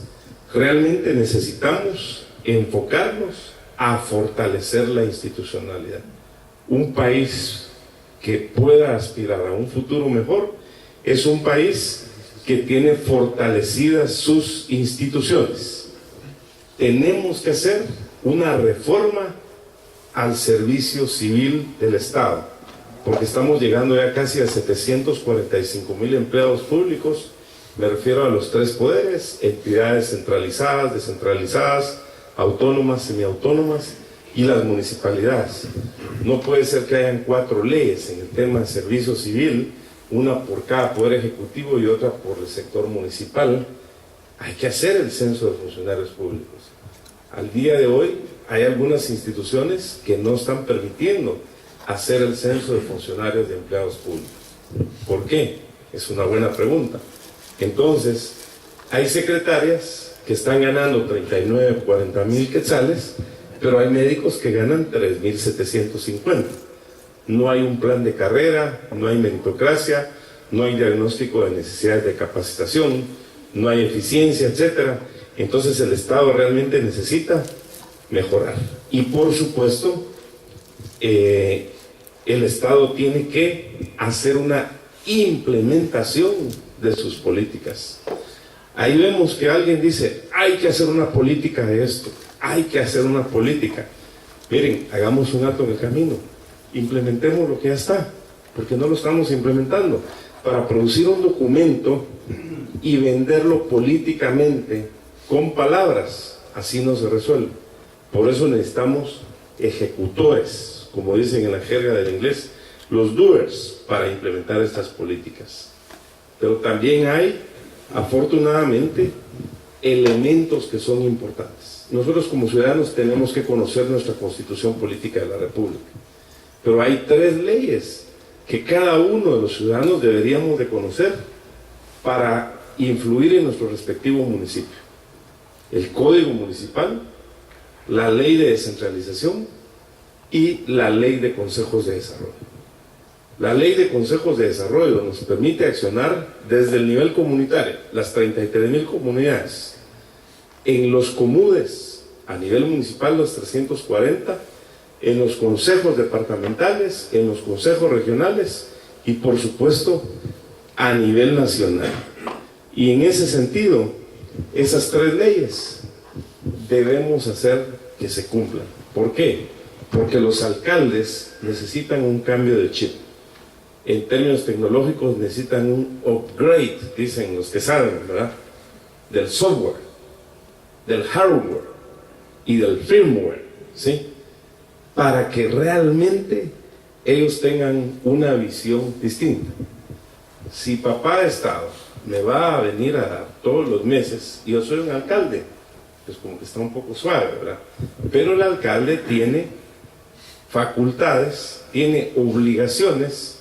Realmente necesitamos enfocarnos a fortalecer la institucionalidad. Un país que pueda aspirar a un futuro mejor es un país que tiene fortalecidas sus instituciones. Tenemos que hacer una reforma al servicio civil del Estado, porque estamos llegando ya casi a 745,000 empleados públicos. Me refiero a los 3 poderes, entidades centralizadas, descentralizadas, autónomas, semiautónomas, y las municipalidades. No puede ser que hayan 4 leyes en el tema de servicio civil, una por cada poder ejecutivo y otra por el sector municipal. Hay que hacer el censo de funcionarios públicos. Al día de hoy hay algunas instituciones que no están permitiendo hacer el censo de funcionarios de empleados públicos. ¿Por qué? Es una buena pregunta. Entonces, hay secretarias que están ganando 39 o 40 mil quetzales, pero hay médicos que ganan 3.750. No hay un plan de carrera, no hay meritocracia, no hay diagnóstico de necesidades de capacitación, no hay eficiencia, etc. Entonces el Estado realmente necesita mejorar. Y por supuesto, el Estado tiene que hacer una implementación de sus políticas. Ahí vemos que alguien dice, hay que hacer una política de esto, hay que hacer una política. Miren, hagamos un alto en el camino, implementemos lo que ya está, porque no lo estamos implementando. Para producir un documento y venderlo políticamente con palabras, así no se resuelve. Por eso necesitamos ejecutores, como dicen en la jerga del inglés, los doers, para implementar estas políticas. Pero también hay, afortunadamente, elementos que son importantes. Nosotros como ciudadanos tenemos que conocer nuestra Constitución Política de la República, pero hay 3 leyes que cada uno de los ciudadanos deberíamos de conocer para influir en nuestro respectivo municipio: el Código Municipal, la Ley de Descentralización y la Ley de Consejos de Desarrollo. La Ley de Consejos de Desarrollo nos permite accionar desde el nivel comunitario, las 33,000 comunidades, en los comunes, a nivel municipal los 340, en los consejos departamentales, en los consejos regionales y por supuesto a nivel nacional. Y en ese sentido, esas 3 leyes debemos hacer que se cumplan. ¿Por qué? Porque los alcaldes necesitan un cambio de chip. En términos tecnológicos necesitan un upgrade, dicen los que saben, ¿verdad? Del software, del hardware y del firmware, ¿sí? Para que realmente ellos tengan una visión distinta. Si papá de Estado me va a venir a dar todos los meses, y yo soy un alcalde, pues como que está un poco suave, ¿verdad? Pero el alcalde tiene facultades, tiene obligaciones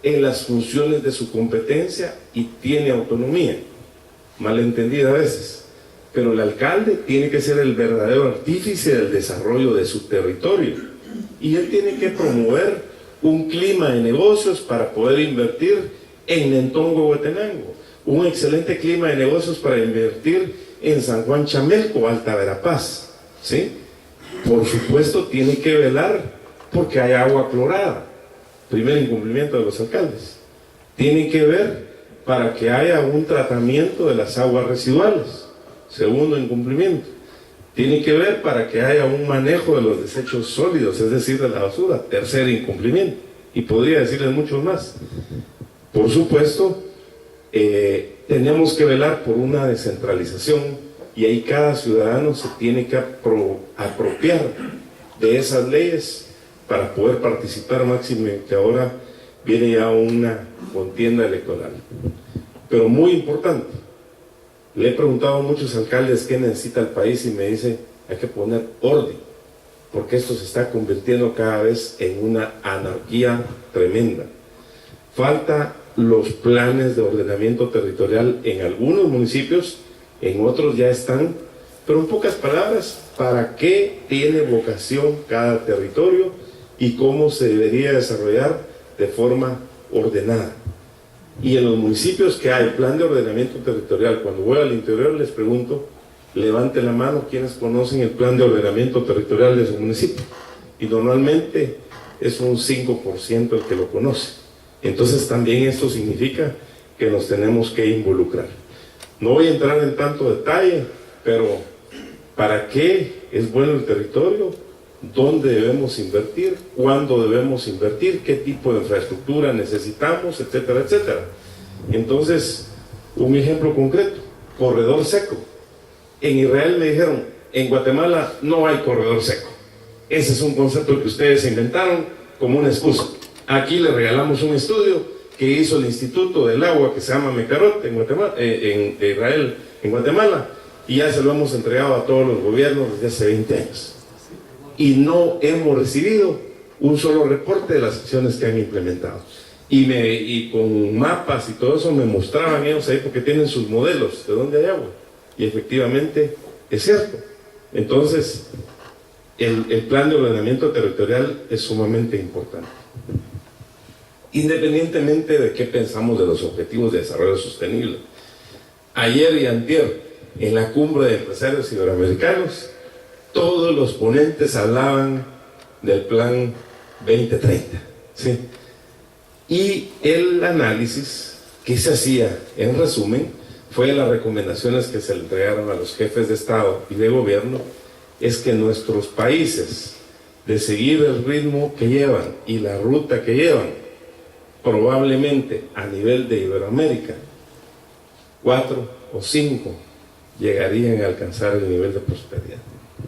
en las funciones de su competencia y tiene autonomía, malentendida a veces. Pero el alcalde tiene que ser el verdadero artífice del desarrollo de su territorio y él tiene que promover un clima de negocios para poder invertir en Nentongo, Huetenango, un excelente clima de negocios para invertir en San Juan Chamelco, Alta Verapaz, ¿sí? Por supuesto tiene que velar porque hay agua clorada, primer incumplimiento de los alcaldes. Tiene que ver para que haya un tratamiento de las aguas residuales, segundo incumplimiento. Tiene que ver para que haya un manejo de los desechos sólidos, es decir, de la basura, tercer incumplimiento. Y podría decirles muchos más. Por supuesto, tenemos que velar por una descentralización y ahí cada ciudadano se tiene que apropiar de esas leyes para poder participar máximo, que ahora viene ya una contienda electoral. Pero muy importante, le he preguntado a muchos alcaldes qué necesita el país y me dice, hay que poner orden, porque esto se está convirtiendo cada vez en una anarquía tremenda. Falta los planes de ordenamiento territorial en algunos municipios, en otros ya están, pero en pocas palabras, ¿para qué tiene vocación cada territorio y cómo se debería desarrollar de forma ordenada? Y en los municipios que hay plan de ordenamiento territorial, cuando voy al interior les pregunto, levante la mano quienes conocen el plan de ordenamiento territorial de su municipio, y normalmente es un 5% el que lo conoce. Entonces también esto significa que nos tenemos que involucrar. No voy a entrar en tanto detalle, pero ¿para qué es bueno el territorio? ¿Dónde debemos invertir? ¿Cuándo debemos invertir? ¿Qué tipo de infraestructura necesitamos? Etcétera, etcétera. Entonces, un ejemplo concreto, corredor seco. En Israel me dijeron, en Guatemala no hay corredor seco. Ese es un concepto que ustedes inventaron como una excusa. Aquí le regalamos un estudio que hizo el Instituto del Agua, que se llama Mecarot, en Guatemala, de Israel, en Guatemala, y ya se lo hemos entregado a todos los gobiernos desde hace 20 años. Y no hemos recibido un solo reporte de las acciones que han implementado. Y con mapas y todo eso me mostraban ellos ahí, porque tienen sus modelos de dónde hay agua. Y efectivamente es cierto. Entonces, el plan de ordenamiento territorial es sumamente importante. Independientemente de qué pensamos de los objetivos de desarrollo sostenible. Ayer y antier, en la cumbre de empresarios iberoamericanos, todos los ponentes hablaban del plan 2030, ¿sí? Y el análisis que se hacía, en resumen, fue las recomendaciones que se le entregaron a los jefes de Estado y de Gobierno, es que nuestros países, de seguir el ritmo que llevan y la ruta que llevan, probablemente a nivel de Iberoamérica, 4 o 5 llegarían a alcanzar el nivel de prosperidad.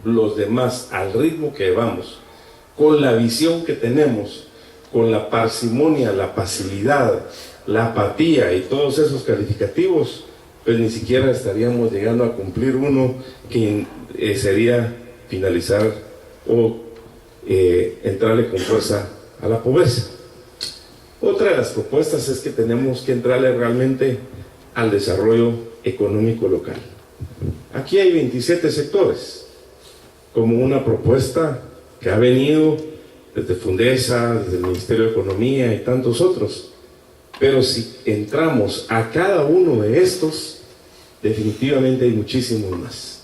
Los demás, al ritmo que vamos, con la visión que tenemos, con la parsimonia, la pasividad, la apatía y todos esos calificativos, pues ni siquiera estaríamos llegando a cumplir uno que sería finalizar o entrarle con fuerza a la pobreza. Otra de las propuestas es que tenemos que entrarle realmente al desarrollo económico local. Aquí hay 27 sectores, como una propuesta que ha venido desde Fundesa, desde el Ministerio de Economía y tantos otros. Pero si entramos a cada uno de estos, definitivamente hay muchísimos más.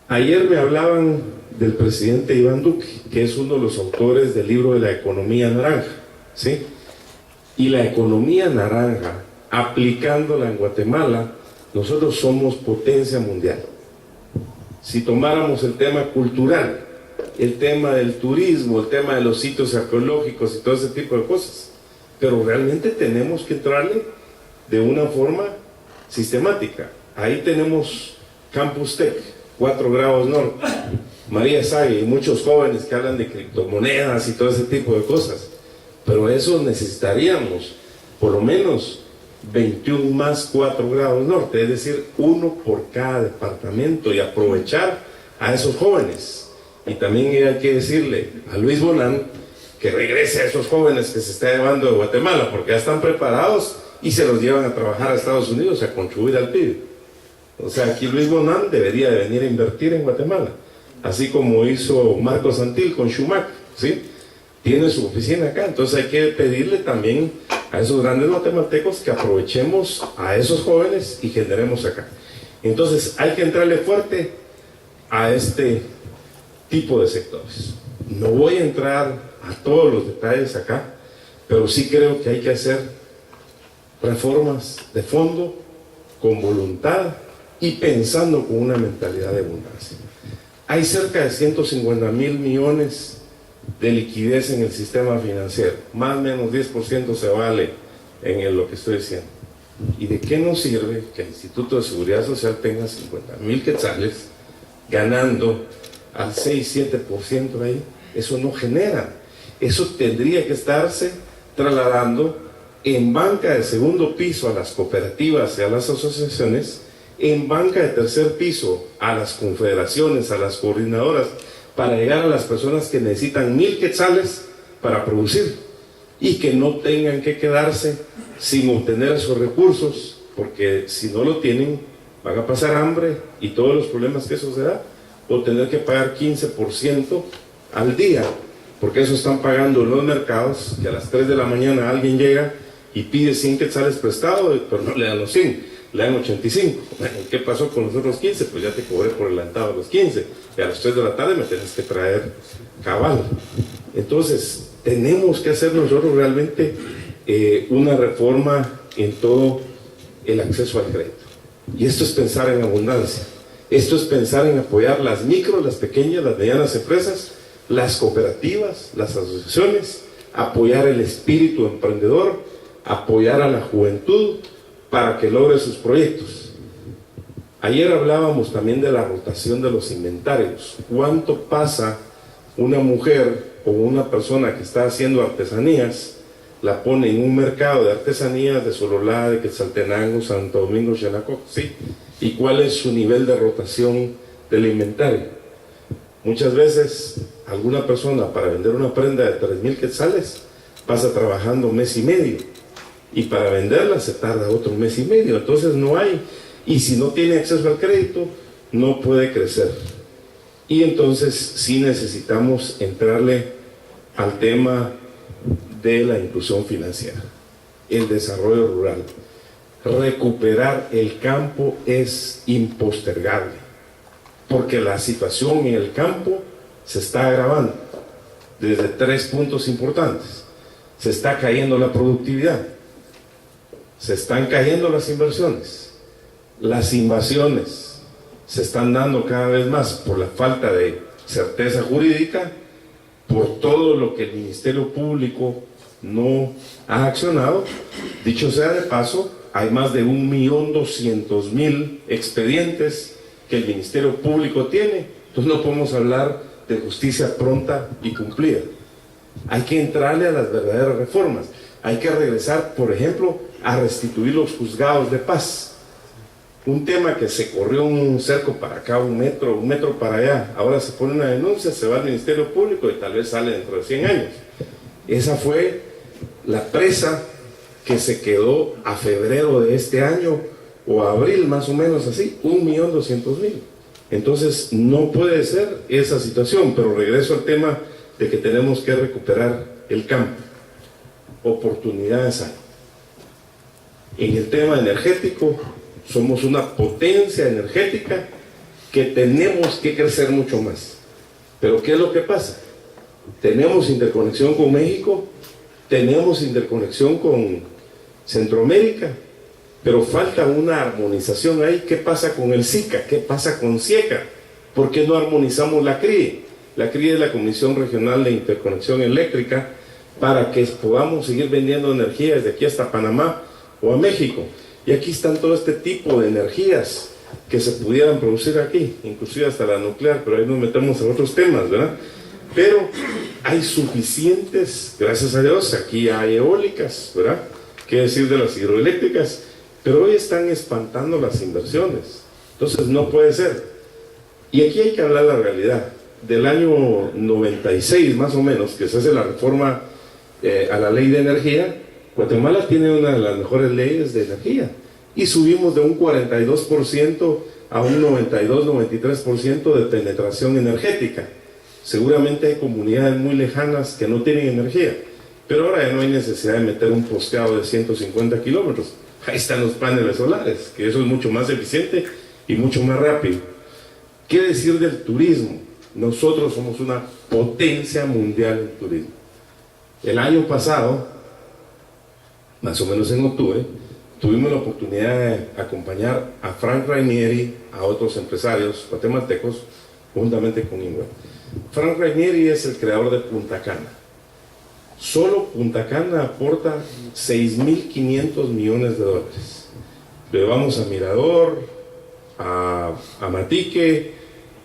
Ayer me hablaban del presidente Iván Duque, que es uno de los autores del libro de la economía naranja, ¿sí? Y la economía naranja, aplicándola en Guatemala, nosotros somos potencia mundial. Si tomáramos el tema cultural, el tema del turismo, el tema de los sitios arqueológicos y todo ese tipo de cosas, pero realmente tenemos que entrarle de una forma sistemática. Ahí tenemos Campus Tech, 4 grados norte, María Sague y muchos jóvenes que hablan de criptomonedas y todo ese tipo de cosas, pero eso necesitaríamos por lo menos 21 más 4 grados norte, es decir, uno por cada departamento, y aprovechar a esos jóvenes. Y también hay que decirle a Luis Bonán que regrese a esos jóvenes que se está llevando de Guatemala, porque ya están preparados y se los llevan a trabajar a Estados Unidos a contribuir al PIB. O sea, aquí Luis Bonán debería de venir a invertir en Guatemala, así como hizo Marco Santil con Schumacher, ¿sí? Tiene su oficina acá. Entonces hay que pedirle también a esos grandes guatemaltecos que aprovechemos a esos jóvenes y generemos acá. Entonces hay que entrarle fuerte a este tipo de sectores. No voy a entrar a todos los detalles acá, pero sí creo que hay que hacer reformas de fondo, con voluntad y pensando con una mentalidad de abundancia. Hay cerca de 150,000 millones de liquidez en el sistema financiero, más o menos 10% se vale en lo que estoy diciendo. ¿Y de qué nos sirve que el Instituto de Seguridad Social tenga 50,000 quetzales ganando al 6-7% ahí? Eso no genera. Eso tendría que estarse trasladando en banca de segundo piso a las cooperativas y a las asociaciones, en banca de tercer piso a las confederaciones, a las coordinadoras, para llegar a las personas que necesitan 1,000 quetzales para producir y que no tengan que quedarse sin obtener esos recursos, porque si no lo tienen van a pasar hambre y todos los problemas que eso se da, o tener que pagar 15% al día, porque eso están pagando en los mercados, que a las 3 de la mañana alguien llega y pide 100 quetzales prestado, pero no le dan los 100, le dan 85. Bueno, ¿qué pasó con los otros 15? Pues ya te cobré por adelantado los 15, y a las 3 de la tarde me tenés que traer cabal. Entonces, tenemos que hacer nosotros realmente una reforma en todo el acceso al crédito. Y esto es pensar en abundancia. Esto es pensar en apoyar las micro, las pequeñas, las medianas empresas, las cooperativas, las asociaciones, apoyar el espíritu emprendedor, apoyar a la juventud para que logre sus proyectos. Ayer hablábamos también de la rotación de los inventarios. ¿Cuánto pasa una mujer o una persona que está haciendo artesanías, la pone en un mercado de artesanías de Sololá, de Quetzaltenango, Santo Domingo, Xenacó, ¿sí? ¿Y cuál es su nivel de rotación del inventario? Muchas veces alguna persona para vender una prenda de 3,000 quetzales pasa trabajando 1,5 meses, y para venderla se tarda otro 1,5 meses, entonces no hay, y si no tiene acceso al crédito no puede crecer. Y entonces sí necesitamos entrarle al tema de la inclusión financiera, el desarrollo rural. Recuperar el campo es impostergable, porque la situación en el campo se está agravando desde 3 puntos importantes. Se está cayendo la productividad, se están cayendo las inversiones, las invasiones se están dando cada vez más por la falta de certeza jurídica, por todo lo que el Ministerio Público no ha accionado. Dicho sea de paso, hay más de 1.200.000 expedientes que el Ministerio Público tiene, entonces no podemos hablar de justicia pronta y cumplida. Hay que entrarle a las verdaderas reformas, hay que regresar, por ejemplo, a restituir los juzgados de paz. Un tema que se corrió un cerco para acá, un metro para allá, ahora se pone una denuncia, se va al Ministerio Público y tal vez sale dentro de 100 años. Esa fue la presa que se quedó a febrero de este año, o a abril más o menos así, 1.200.000. Entonces no puede ser esa situación, pero regreso al tema de que tenemos que recuperar el campo. Oportunidades hay. En el tema energético, somos una potencia energética que tenemos que crecer mucho más. Pero ¿qué es lo que pasa? Tenemos interconexión con México, tenemos interconexión con Centroamérica, pero falta una armonización ahí. ¿Qué pasa con el SICA? ¿Qué pasa con SIECA? ¿Por qué no armonizamos la CRIE? La CRIE es la Comisión Regional de Interconexión Eléctrica, para que podamos seguir vendiendo energía desde aquí hasta Panamá o a México. Y aquí están todo este tipo de energías que se pudieran producir aquí, inclusive hasta la nuclear, pero ahí nos metemos en otros temas, ¿verdad? Pero hay suficientes, gracias a Dios, aquí hay eólicas, ¿verdad? ¿Qué decir de las hidroeléctricas? Pero hoy están espantando las inversiones, entonces no puede ser. Y aquí hay que hablar la realidad. Del año 96 más o menos, que se hace la reforma a la ley de energía, Guatemala tiene una de las mejores leyes de energía, y subimos de un 42% a un 92-93% de penetración energética. Seguramente hay comunidades muy lejanas que no tienen energía, pero ahora ya no hay necesidad de meter un posteado de 150 kilómetros. Ahí están los paneles solares, que eso es mucho más eficiente y mucho más rápido. ¿Qué decir del turismo? Nosotros somos una potencia mundial en turismo. El año pasado, más o menos en octubre, tuvimos la oportunidad de acompañar a Frank Rainieri, a otros empresarios guatemaltecos, juntamente con Ingrid. Frank Rainieri es el creador de Punta Cana. Solo Punta Cana aporta $6.500 millones. Llevamos a Mirador, a Matique,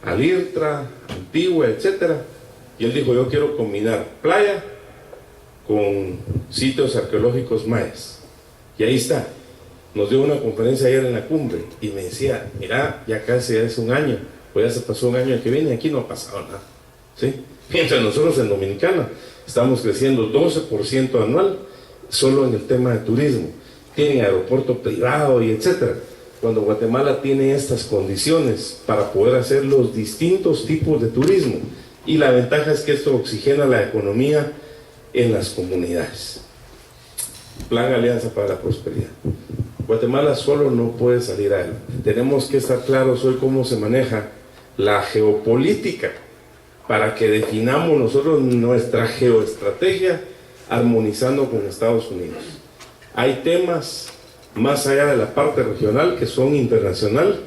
a Lirtra, Antigua, etc. Y él dijo: yo quiero combinar playa con sitios arqueológicos mayas. Y ahí está. Nos dio una conferencia ayer en la cumbre y me decía: mira, ya casi es un año, pues ya se pasó un año el que viene, aquí no ha pasado nada, ¿sí? Mientras nosotros en Dominicana estamos creciendo 12% anual solo en el tema de turismo. Tienen aeropuerto privado y etcétera. Cuando Guatemala tiene estas condiciones para poder hacer los distintos tipos de turismo, y la ventaja es que esto oxigena la economía en las comunidades. Plan Alianza para la Prosperidad. Guatemala solo no puede salir adelante. Tenemos que estar claros hoy cómo se maneja la geopolítica para que definamos nosotros nuestra geoestrategia armonizando con Estados Unidos. Hay temas más allá de la parte regional que son internacional,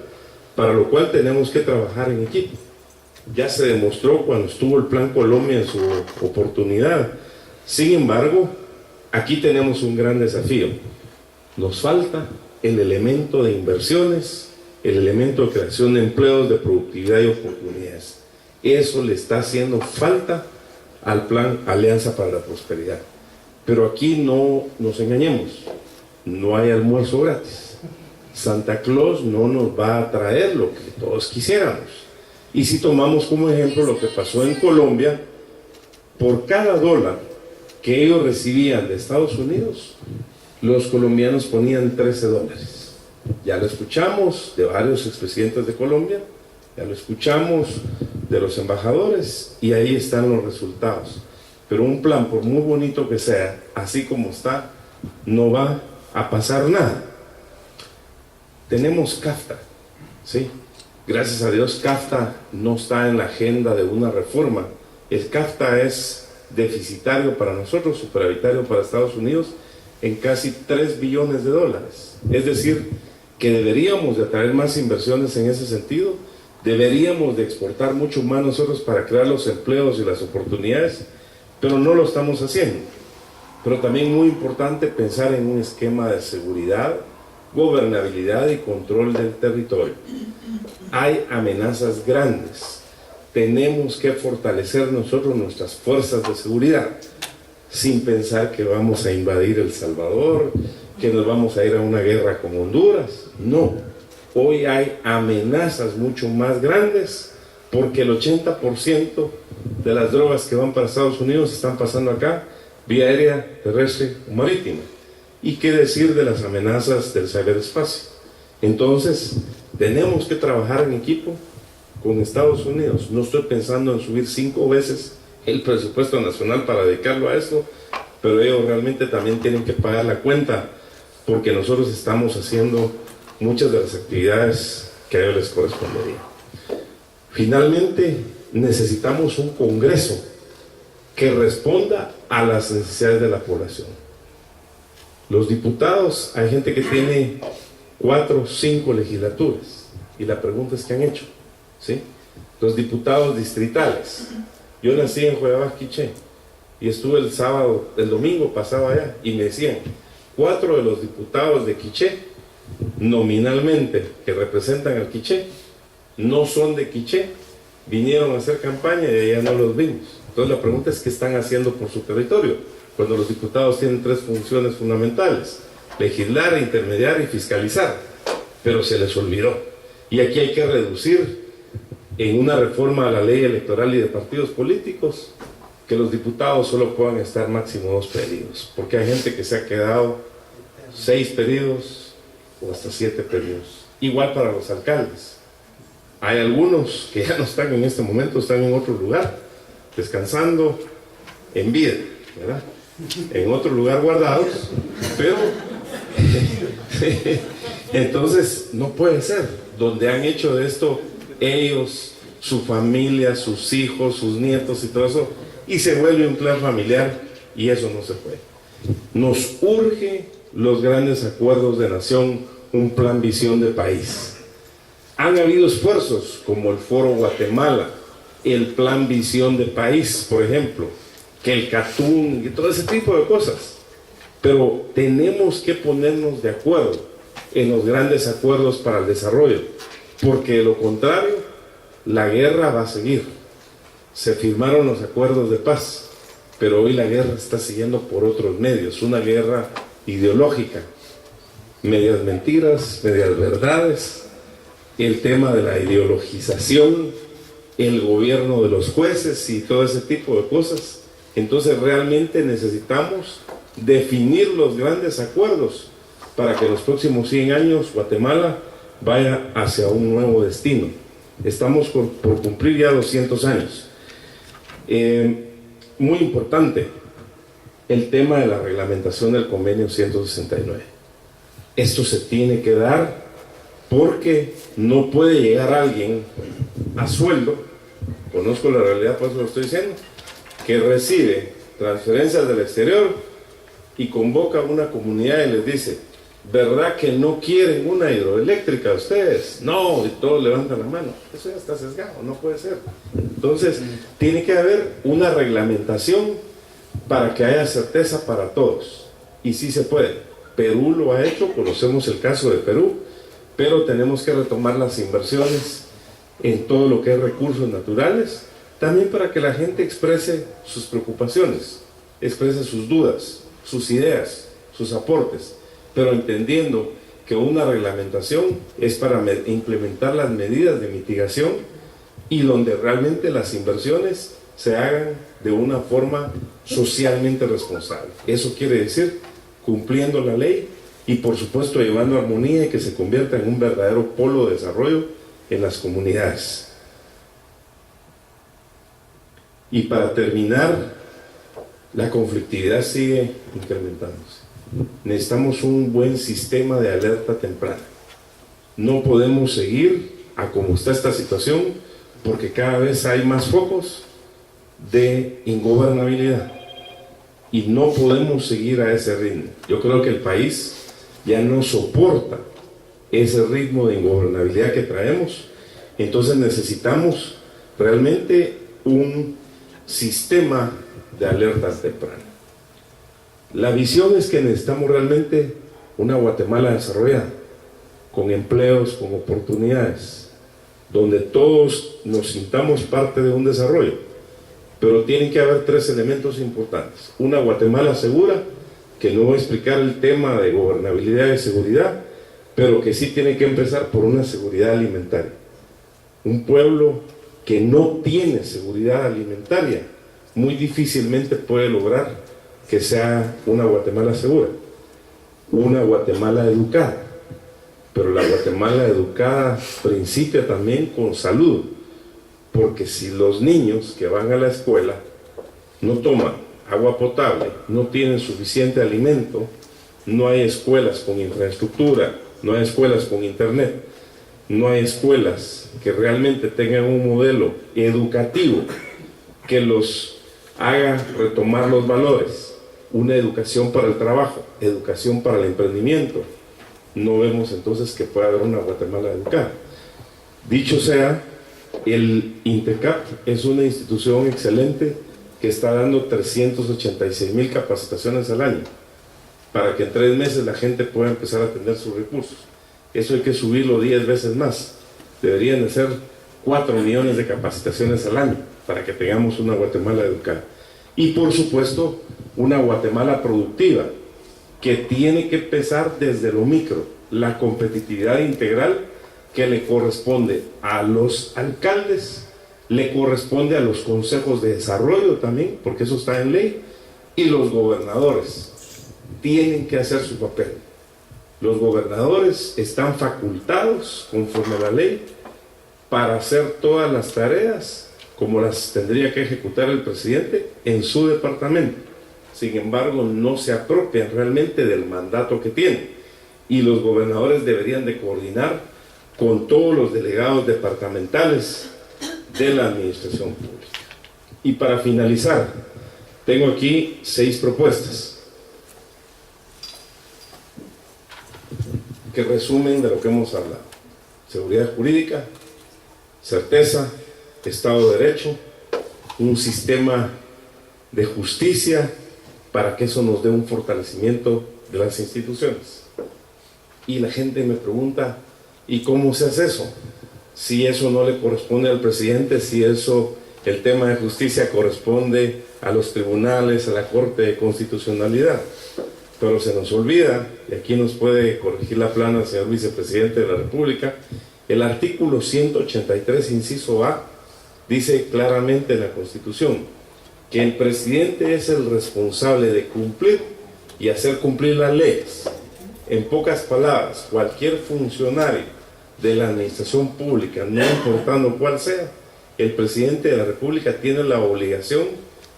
para lo cual tenemos que trabajar en equipo. Ya se demostró cuando estuvo el Plan Colombia en su oportunidad. Sin embargo, aquí tenemos un gran desafío. Nos falta el elemento de inversiones, el elemento de creación de empleos, de productividad y oportunidades. Eso le está haciendo falta al plan Alianza para la Prosperidad. Pero aquí no nos engañemos, no hay almuerzo gratis. Santa Claus no nos va a traer lo que todos quisiéramos. Y si tomamos como ejemplo lo que pasó en Colombia, por cada dólar que ellos recibían de Estados Unidos, los colombianos ponían $13. Ya lo escuchamos de varios expresidentes de Colombia, ya lo escuchamos de los embajadores, y ahí están los resultados. Pero un plan, por muy bonito que sea, así como está, no va a pasar nada. Tenemos CAFTA, ¿sí? Gracias a Dios CAFTA no está en la agenda de una reforma. El CAFTA es deficitario para nosotros, superavitario para Estados Unidos, en casi $3 billones. Es decir, que deberíamos de atraer más inversiones en ese sentido, deberíamos de exportar mucho más nosotros para crear los empleos y las oportunidades, pero no lo estamos haciendo. Pero también muy importante pensar en un esquema de seguridad, gobernabilidad y control del territorio. Hay amenazas grandes. Tenemos que fortalecer nosotros nuestras fuerzas de seguridad, sin pensar que vamos a invadir El Salvador, que nos vamos a ir a una guerra con Honduras. No, hoy hay amenazas mucho más grandes, porque el 80% de las drogas que van para Estados Unidos están pasando acá, vía aérea, terrestre o marítima. ¿Y qué decir de las amenazas del ciberespacio? Entonces, tenemos que trabajar en equipo con Estados Unidos. No estoy pensando en subir 5 veces el presupuesto nacional para dedicarlo a esto, pero ellos realmente también tienen que pagar la cuenta, porque nosotros estamos haciendo muchas de las actividades que a ellos les correspondería. Finalmente, necesitamos un Congreso que responda a las necesidades de la población. Los diputados, hay gente que tiene 4 o 5 legislaturas, y la pregunta es: ¿qué han hecho? ¿Sí? Los diputados distritales. Yo nací en Cuevas, Quiché, y estuve el domingo pasado allá, y me decían, 4 de los diputados de Quiché, nominalmente, que representan al Quiché, no son de Quiché, vinieron a hacer campaña y allá no los vimos. Entonces la pregunta es: ¿qué están haciendo por su territorio? Cuando los diputados tienen 3 funciones fundamentales: legislar, intermediar y fiscalizar. Pero se les olvidó. Y aquí hay que reducir, en una reforma a la ley electoral y de partidos políticos, que los diputados solo puedan estar máximo 2 periodos, porque hay gente que se ha quedado 6 periodos o hasta 7 periodos. Igual para los alcaldes. Hay algunos que ya no están en este momento, están en otro lugar, descansando en vida, ¿verdad? En otro lugar guardados, pero entonces no puede ser, donde han hecho de esto ellos, su familia, sus hijos, sus nietos y todo eso, y se vuelve un plan familiar, y eso no se puede. Nos urge los grandes acuerdos de nación, un plan visión de país. Han habido esfuerzos como el Foro Guatemala, el plan visión de país, por ejemplo, que el CATUN y todo ese tipo de cosas, pero tenemos que ponernos de acuerdo en los grandes acuerdos para el desarrollo, porque de lo contrario la guerra va a seguir. Se firmaron los acuerdos de paz, pero hoy la guerra está siguiendo por otros medios, una guerra ideológica, medias mentiras, medias verdades, el tema de la ideologización, el gobierno de los jueces y todo ese tipo de cosas. Entonces realmente necesitamos definir los grandes acuerdos para que en los próximos 100 años Guatemala vaya hacia un nuevo destino. Estamos por cumplir ya 200 años. Muy importante el tema de la reglamentación del convenio 169. Esto se tiene que dar, porque no puede llegar alguien a sueldo, conozco la realidad, por eso lo estoy diciendo, que recibe transferencias del exterior y convoca a una comunidad y les dice: ¿verdad que no quieren una hidroeléctrica ustedes? No, y todos levantan la mano. Eso ya está sesgado, no puede ser. Entonces, tiene que haber una reglamentación para que haya certeza para todos. Y sí se puede. Perú lo ha hecho, conocemos el caso de Perú, pero tenemos que retomar las inversiones en todo lo que es recursos naturales también para que la gente exprese sus preocupaciones, exprese sus dudas, sus ideas, sus aportes, pero entendiendo que una reglamentación es para implementar las medidas de mitigación y donde realmente las inversiones se hagan de una forma socialmente responsable. Eso quiere decir cumpliendo la ley y por supuesto llevando armonía y que se convierta en un verdadero polo de desarrollo en las comunidades. Y para terminar, la conflictividad sigue incrementándose. Necesitamos un buen sistema de alerta temprana. No podemos seguir a como está esta situación porque cada vez hay más focos de ingobernabilidad y no podemos seguir a ese ritmo. Yo creo que el país ya no soporta ese ritmo de ingobernabilidad que traemos, entonces necesitamos realmente un sistema de alertas tempranas. La visión es que necesitamos realmente una Guatemala desarrollada, con empleos, con oportunidades, donde todos nos sintamos parte de un desarrollo. Pero tienen que haber tres elementos importantes. Una Guatemala segura, que no voy a explicar el tema de gobernabilidad y seguridad, pero que sí tiene que empezar por una seguridad alimentaria. Un pueblo que no tiene seguridad alimentaria muy difícilmente puede lograr que sea una Guatemala segura, una Guatemala educada. Pero la Guatemala educada principia también con salud, porque si los niños que van a la escuela no toman agua potable, no tienen suficiente alimento, no hay escuelas con infraestructura, no hay escuelas con internet, no hay escuelas que realmente tengan un modelo educativo que los haga retomar los valores, una educación para el trabajo, educación para el emprendimiento, no vemos entonces que pueda haber una Guatemala educada. Dicho sea, el INTECAP es una institución excelente que está dando 386,000 capacitaciones al año para que en 3 meses la gente pueda empezar a atender sus recursos. Eso hay que subirlo 10 veces más. Deberían de ser 4 millones de capacitaciones al año para que tengamos una Guatemala educada. Y por supuesto, una Guatemala productiva que tiene que empezar desde lo micro, la competitividad integral que le corresponde a los alcaldes, le corresponde a los consejos de desarrollo también, porque eso está en ley, y los gobernadores tienen que hacer su papel. Los gobernadores están facultados, conforme a la ley, para hacer todas las tareas como las tendría que ejecutar el presidente en su departamento. Sin embargo, no se apropian realmente del mandato que tienen. Y los gobernadores deberían de coordinar con todos los delegados departamentales de la administración pública. Y para finalizar, tengo aquí 6 propuestas que resumen de lo que hemos hablado: seguridad jurídica, certeza, Estado de Derecho, un sistema de justicia para que eso nos dé un fortalecimiento de las instituciones. Y la gente me pregunta, ¿y cómo se hace eso? Si eso no le corresponde al presidente, si eso, el tema de justicia corresponde a los tribunales, a la Corte de Constitucionalidad. Pero se nos olvida, y aquí nos puede corregir la plana el señor vicepresidente de la República, el artículo 183, inciso A, dice claramente en la Constitución que el presidente es el responsable de cumplir y hacer cumplir las leyes. En pocas palabras, cualquier funcionario de la administración pública, no importando cuál sea, el presidente de la República tiene la obligación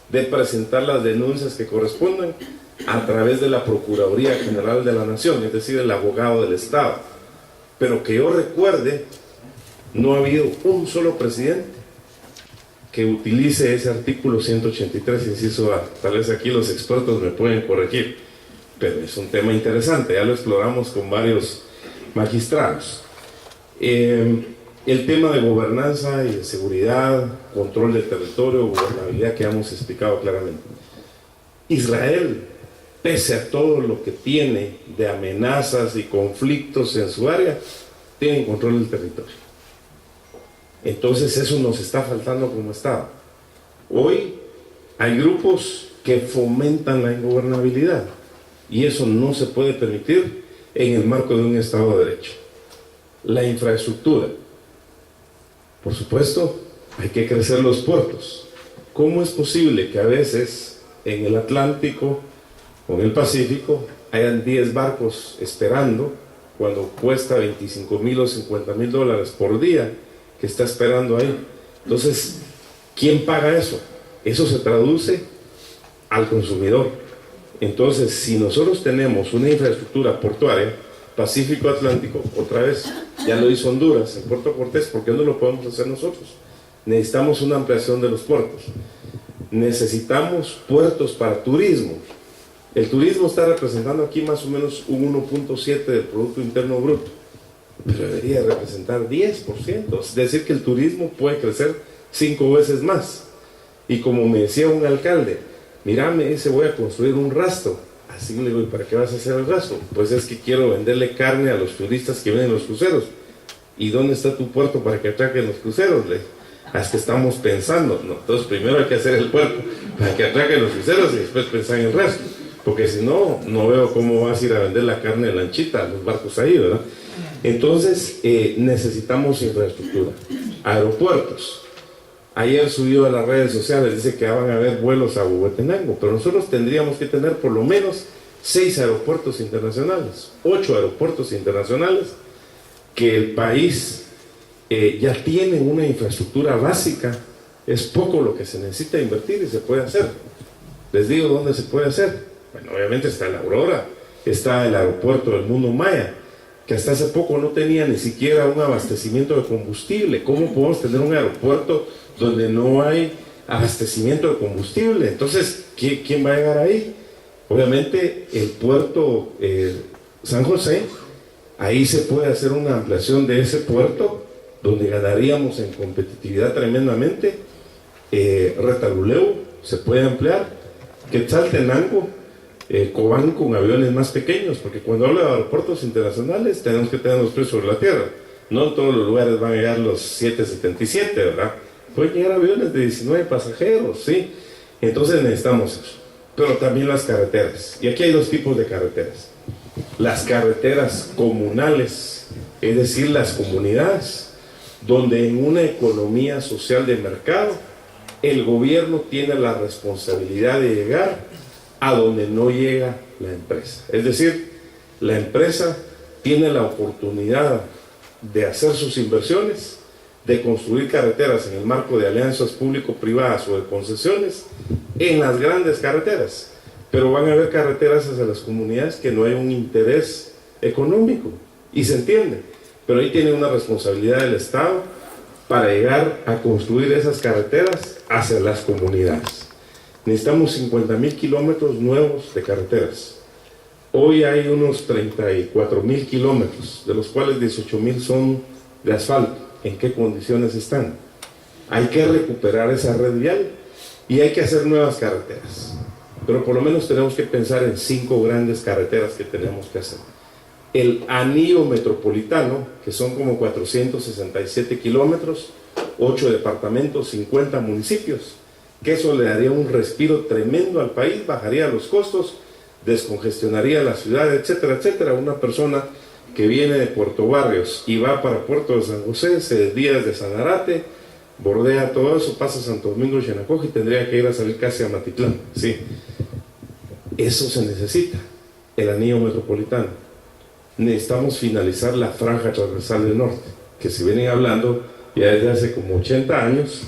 de presentar las denuncias que correspondan a través de la Procuraduría General de la Nación, es decir, el abogado del Estado. Pero que yo recuerde, no ha habido un solo presidente que utilice ese artículo 183, inciso A. Tal vez aquí los expertos me pueden corregir, pero es un tema interesante, ya lo exploramos con varios magistrados. El tema de gobernanza y de seguridad, control del territorio, gobernabilidad que hemos explicado claramente. Israel, pese a todo lo que tiene de amenazas y conflictos en su área, tiene control del territorio. Entonces eso nos está faltando como Estado. Hoy hay grupos que fomentan la ingobernabilidad y eso no se puede permitir en el marco de un Estado de Derecho. La infraestructura. Por supuesto, hay que crecer los puertos. ¿Cómo es posible que a veces en el Atlántico o en el Pacífico hayan 10 barcos esperando cuando cuesta 25,000 o 50,000 dólares por día que está esperando ahí? Entonces, ¿quién paga eso? Eso se traduce al consumidor. Entonces, si nosotros tenemos una infraestructura portuaria, Pacífico-Atlántico, otra vez, ya lo hizo Honduras, en Puerto Cortés, ¿por qué no lo podemos hacer nosotros? Necesitamos una ampliación de los puertos. Necesitamos puertos para turismo. El turismo está representando aquí más o menos un 1.7 del Producto Interno Bruto, pero debería representar 10%. Es decir, que el turismo puede crecer 5 veces más. Y como me decía un alcalde, mira, me dice, voy a construir un rastro. Así le digo, ¿y para qué vas a hacer el rastro? Pues es que quiero venderle carne a los turistas que vienen en los cruceros. ¿Y dónde está tu puerto para que atraquen los cruceros? Le es que estamos pensando, no, entonces primero hay que hacer el puerto para que atraquen los cruceros y después pensar en el resto, porque si no, no veo cómo vas a ir a vender la carne de lanchita a los barcos ahí, ¿verdad? Entonces, necesitamos infraestructura. Aeropuertos. Ayer subió a las redes sociales, dice que van a haber vuelos a Huehuetenango, pero nosotros tendríamos que tener por lo menos 6 aeropuertos internacionales, 8 aeropuertos internacionales, que el país ya tiene una infraestructura básica. Es poco lo que se necesita invertir y se puede hacer. Les digo dónde se puede hacer. Bueno, obviamente está la Aurora, está el aeropuerto del Mundo Maya, que hasta hace poco no tenía ni siquiera un abastecimiento de combustible. ¿Cómo podemos tener un aeropuerto donde no hay abastecimiento de combustible? Entonces, ¿quién va a llegar ahí? Obviamente el puerto San José, ahí se puede hacer una ampliación de ese puerto, donde ganaríamos en competitividad tremendamente. Retaluleu se puede ampliar, Quetzaltenango, Cobán con aviones más pequeños, porque cuando hablo de aeropuertos internacionales tenemos que tener los precios sobre la tierra. No en todos los lugares van a llegar los 777, ¿verdad? Pueden llegar aviones de 19 pasajeros, ¿sí? Entonces necesitamos eso. Pero también las carreteras. Y aquí hay 2 tipos de carreteras. Las carreteras comunales, es decir, las comunidades, donde en una economía social de mercado, el gobierno tiene la responsabilidad de llegar a donde no llega la empresa. Es decir, la empresa tiene la oportunidad de hacer sus inversiones, de construir carreteras en el marco de alianzas público-privadas o de concesiones en las grandes carreteras, pero van a haber carreteras hacia las comunidades que no hay un interés económico, y se entiende, pero ahí tiene una responsabilidad del Estado para llegar a construir esas carreteras hacia las comunidades. Necesitamos 50,000 kilómetros nuevos de carreteras. Hoy hay unos 34,000 kilómetros, de los cuales 18,000 son de asfalto. ¿En qué condiciones están? Hay que recuperar esa red vial y hay que hacer nuevas carreteras. Pero por lo menos tenemos que pensar en 5 grandes carreteras que tenemos que hacer. El anillo metropolitano, que son como 467 kilómetros, 8 departamentos, 50 municipios, que eso le daría un respiro tremendo al país, bajaría los costos, descongestionaría la ciudad, etcétera, etcétera. Una persona que viene de Puerto Barrios y va para Puerto de San José, se desvía desde Sanarate, bordea todo eso, pasa a Santo Domingo y Xenacoja y tendría que ir a salir casi a Matitlán. Sí. Eso se necesita, el anillo metropolitano. Necesitamos finalizar la franja transversal del norte, que se vienen hablando ya desde hace como 80 años,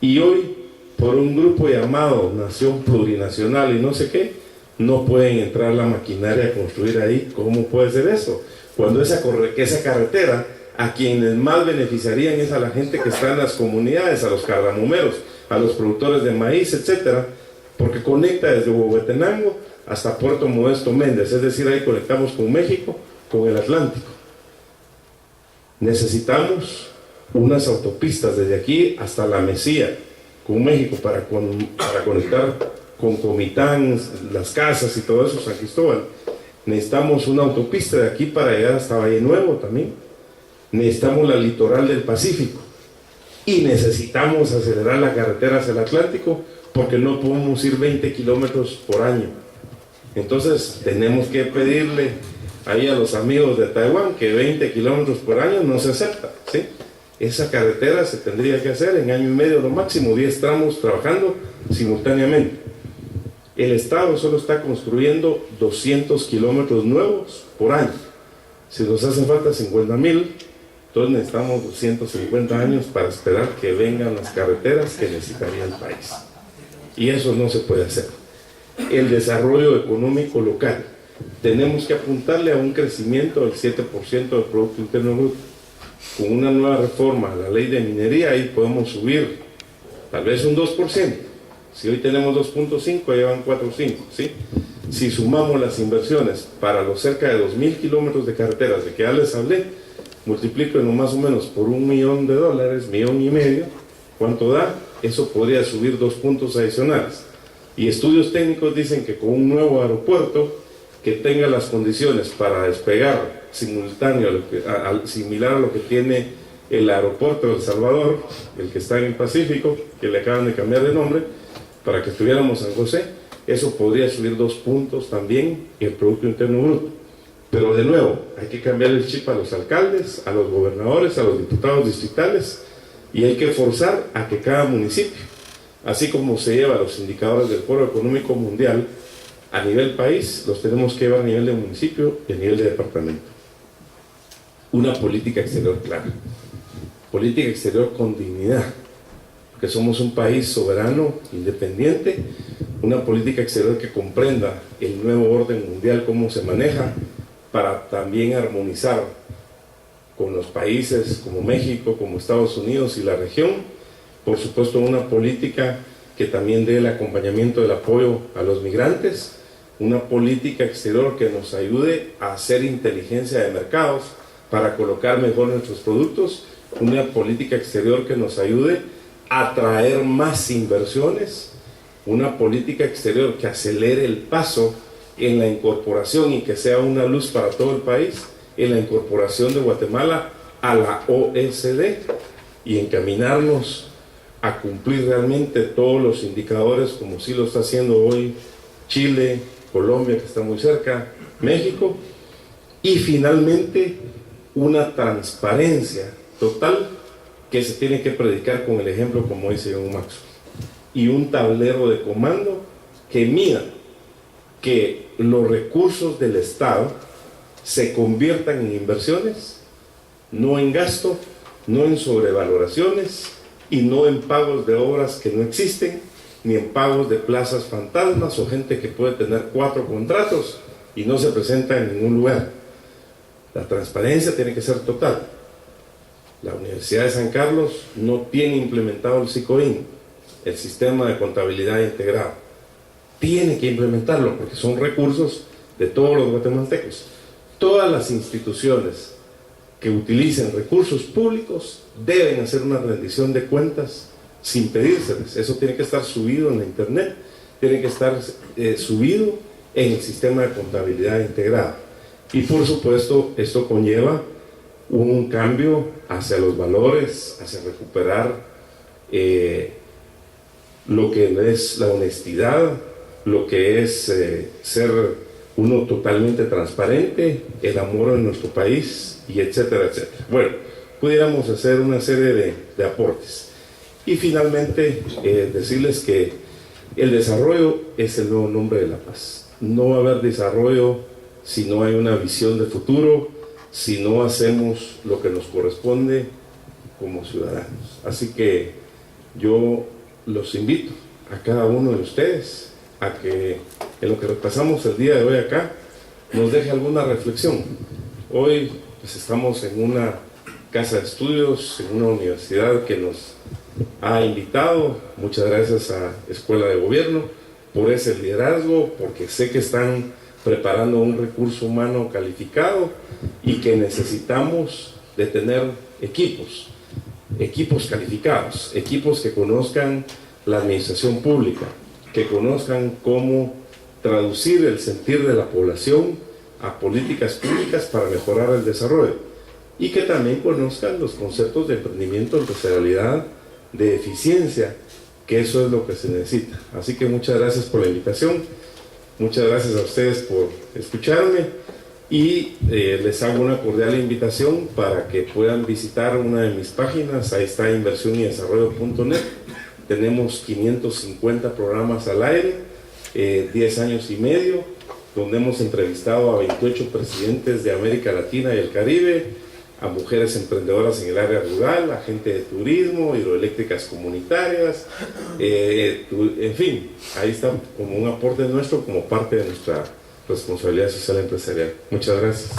y hoy, por un grupo llamado Nación Plurinacional y no sé qué, no pueden entrar la maquinaria a construir ahí. ¿Cómo puede ser eso? Cuando esa carretera, a quienes más beneficiarían es a la gente que está en las comunidades, a los cardamomeros, a los productores de maíz, etcétera, porque conecta desde Huehuetenango hasta Puerto Modesto Méndez, es decir, ahí conectamos con México, con el Atlántico. Necesitamos unas autopistas desde aquí hasta La Mesía, con México, para conectar con Comitán, Las Casas y todo eso, San Cristóbal. Necesitamos una autopista de aquí para llegar hasta Valle Nuevo también. Necesitamos la litoral del Pacífico. y necesitamos acelerar la carretera hacia el Atlántico porque no podemos ir 20 kilómetros por año. Entonces tenemos que pedirle ahí a los amigos de Taiwán que 20 kilómetros por año no se acepta, ¿sí? Esa carretera se tendría que hacer en año y medio lo máximo, 10 tramos trabajando simultáneamente. El Estado solo está construyendo 200 kilómetros nuevos por año. Si nos hace falta 50,000, entonces necesitamos 250 años para esperar que vengan las carreteras que necesitaría el país. Y eso no se puede hacer. El desarrollo económico local. Tenemos que apuntarle a un crecimiento del 7% del Producto Interno Bruto. Con una nueva reforma a la ley de minería, ahí podemos subir tal vez un 2%. Si hoy tenemos 2.5, llevan 4.5, ¿sí? Si sumamos las inversiones para los cerca de 2.000 kilómetros de carreteras de que ya les hablé, multiplíquenlo más o menos por $1 millón, $1,5 millones, ¿cuánto da? Eso podría subir 2 puntos adicionales. Y estudios técnicos dicen que con un nuevo aeropuerto que tenga las condiciones para despegar simultáneo, similar a lo que tiene el aeropuerto de El Salvador, el que está en el Pacífico, que le acaban de cambiar de nombre, para que estuviéramos San José, eso podría subir 2 puntos también el Producto Interno Bruto. Pero de nuevo, hay que cambiar el chip a los alcaldes, a los gobernadores, a los diputados distritales, y hay que forzar a que cada municipio, así como se lleva los indicadores del Foro Económico Mundial, a nivel país, los tenemos que llevar a nivel de municipio y a nivel de departamento. Una política exterior clara, política exterior con dignidad, porque somos un país soberano, independiente, una política exterior que comprenda el nuevo orden mundial, cómo se maneja, para también armonizar con los países como México, como Estados Unidos y la región. Por supuesto, una política que también dé el acompañamiento del apoyo a los migrantes, una política exterior que nos ayude a hacer inteligencia de mercados para colocar mejor nuestros productos, una política exterior que nos ayude a atraer más inversiones, una política exterior que acelere el paso en la incorporación y que sea una luz para todo el país, en la incorporación de Guatemala a la OECD y encaminarnos a cumplir realmente todos los indicadores como sí lo está haciendo hoy Chile, Colombia, que está muy cerca, México, y finalmente una transparencia total que se tiene que predicar con el ejemplo, como dice John Maxwell, y un tablero de comando que mida que los recursos del Estado se conviertan en inversiones, no en gasto, no en sobrevaloraciones y no en pagos de obras que no existen, ni en pagos de plazas fantasmas o gente que puede tener 4 contratos y no se presenta en ningún lugar. La transparencia tiene que ser total. La Universidad de San Carlos no tiene implementado el SICOIN, el Sistema de Contabilidad Integrado. Tiene que implementarlo porque son recursos de todos los guatemaltecos. Todas las instituciones que utilicen recursos públicos deben hacer una rendición de cuentas sin pedírseles. Eso tiene que estar subido en la internet, tiene que estar subido en el sistema de contabilidad integrada. Y por supuesto, esto conlleva un cambio hacia los valores, hacia recuperar lo que es la honestidad, lo que es ser uno totalmente transparente, el amor en nuestro país, y etcétera, etcétera. Bueno, pudiéramos hacer una serie de aportes. Y finalmente, decirles que el desarrollo es el nuevo nombre de la paz. No va a haber desarrollo si no hay una visión de futuro, si no hacemos lo que nos corresponde como ciudadanos. Así que yo los invito a cada uno de ustedes a que en lo que repasamos el día de hoy acá nos deje alguna reflexión. Hoy pues, estamos en una casa de estudios, en una universidad que nos ha invitado. Muchas gracias a Escuela de Gobierno por ese liderazgo, porque sé que están preparando un recurso humano calificado y que necesitamos de tener equipos calificados, equipos que conozcan la administración pública, que conozcan cómo traducir el sentir de la población a políticas públicas para mejorar el desarrollo y que también conozcan los conceptos de emprendimiento, empresarialidad, de eficiencia, que eso es lo que se necesita. Así que muchas gracias por la invitación, muchas gracias a ustedes por escucharme y les hago una cordial invitación para que puedan visitar una de mis páginas. Ahí está inversionyDesarrollo.net. Tenemos 550 programas al aire, 10 años y medio, donde hemos entrevistado a 28 presidentes de América Latina y el Caribe, a mujeres emprendedoras en el área rural, a gente de turismo, hidroeléctricas comunitarias, en fin, ahí está como un aporte nuestro, como parte de nuestra responsabilidad social empresarial. Muchas gracias.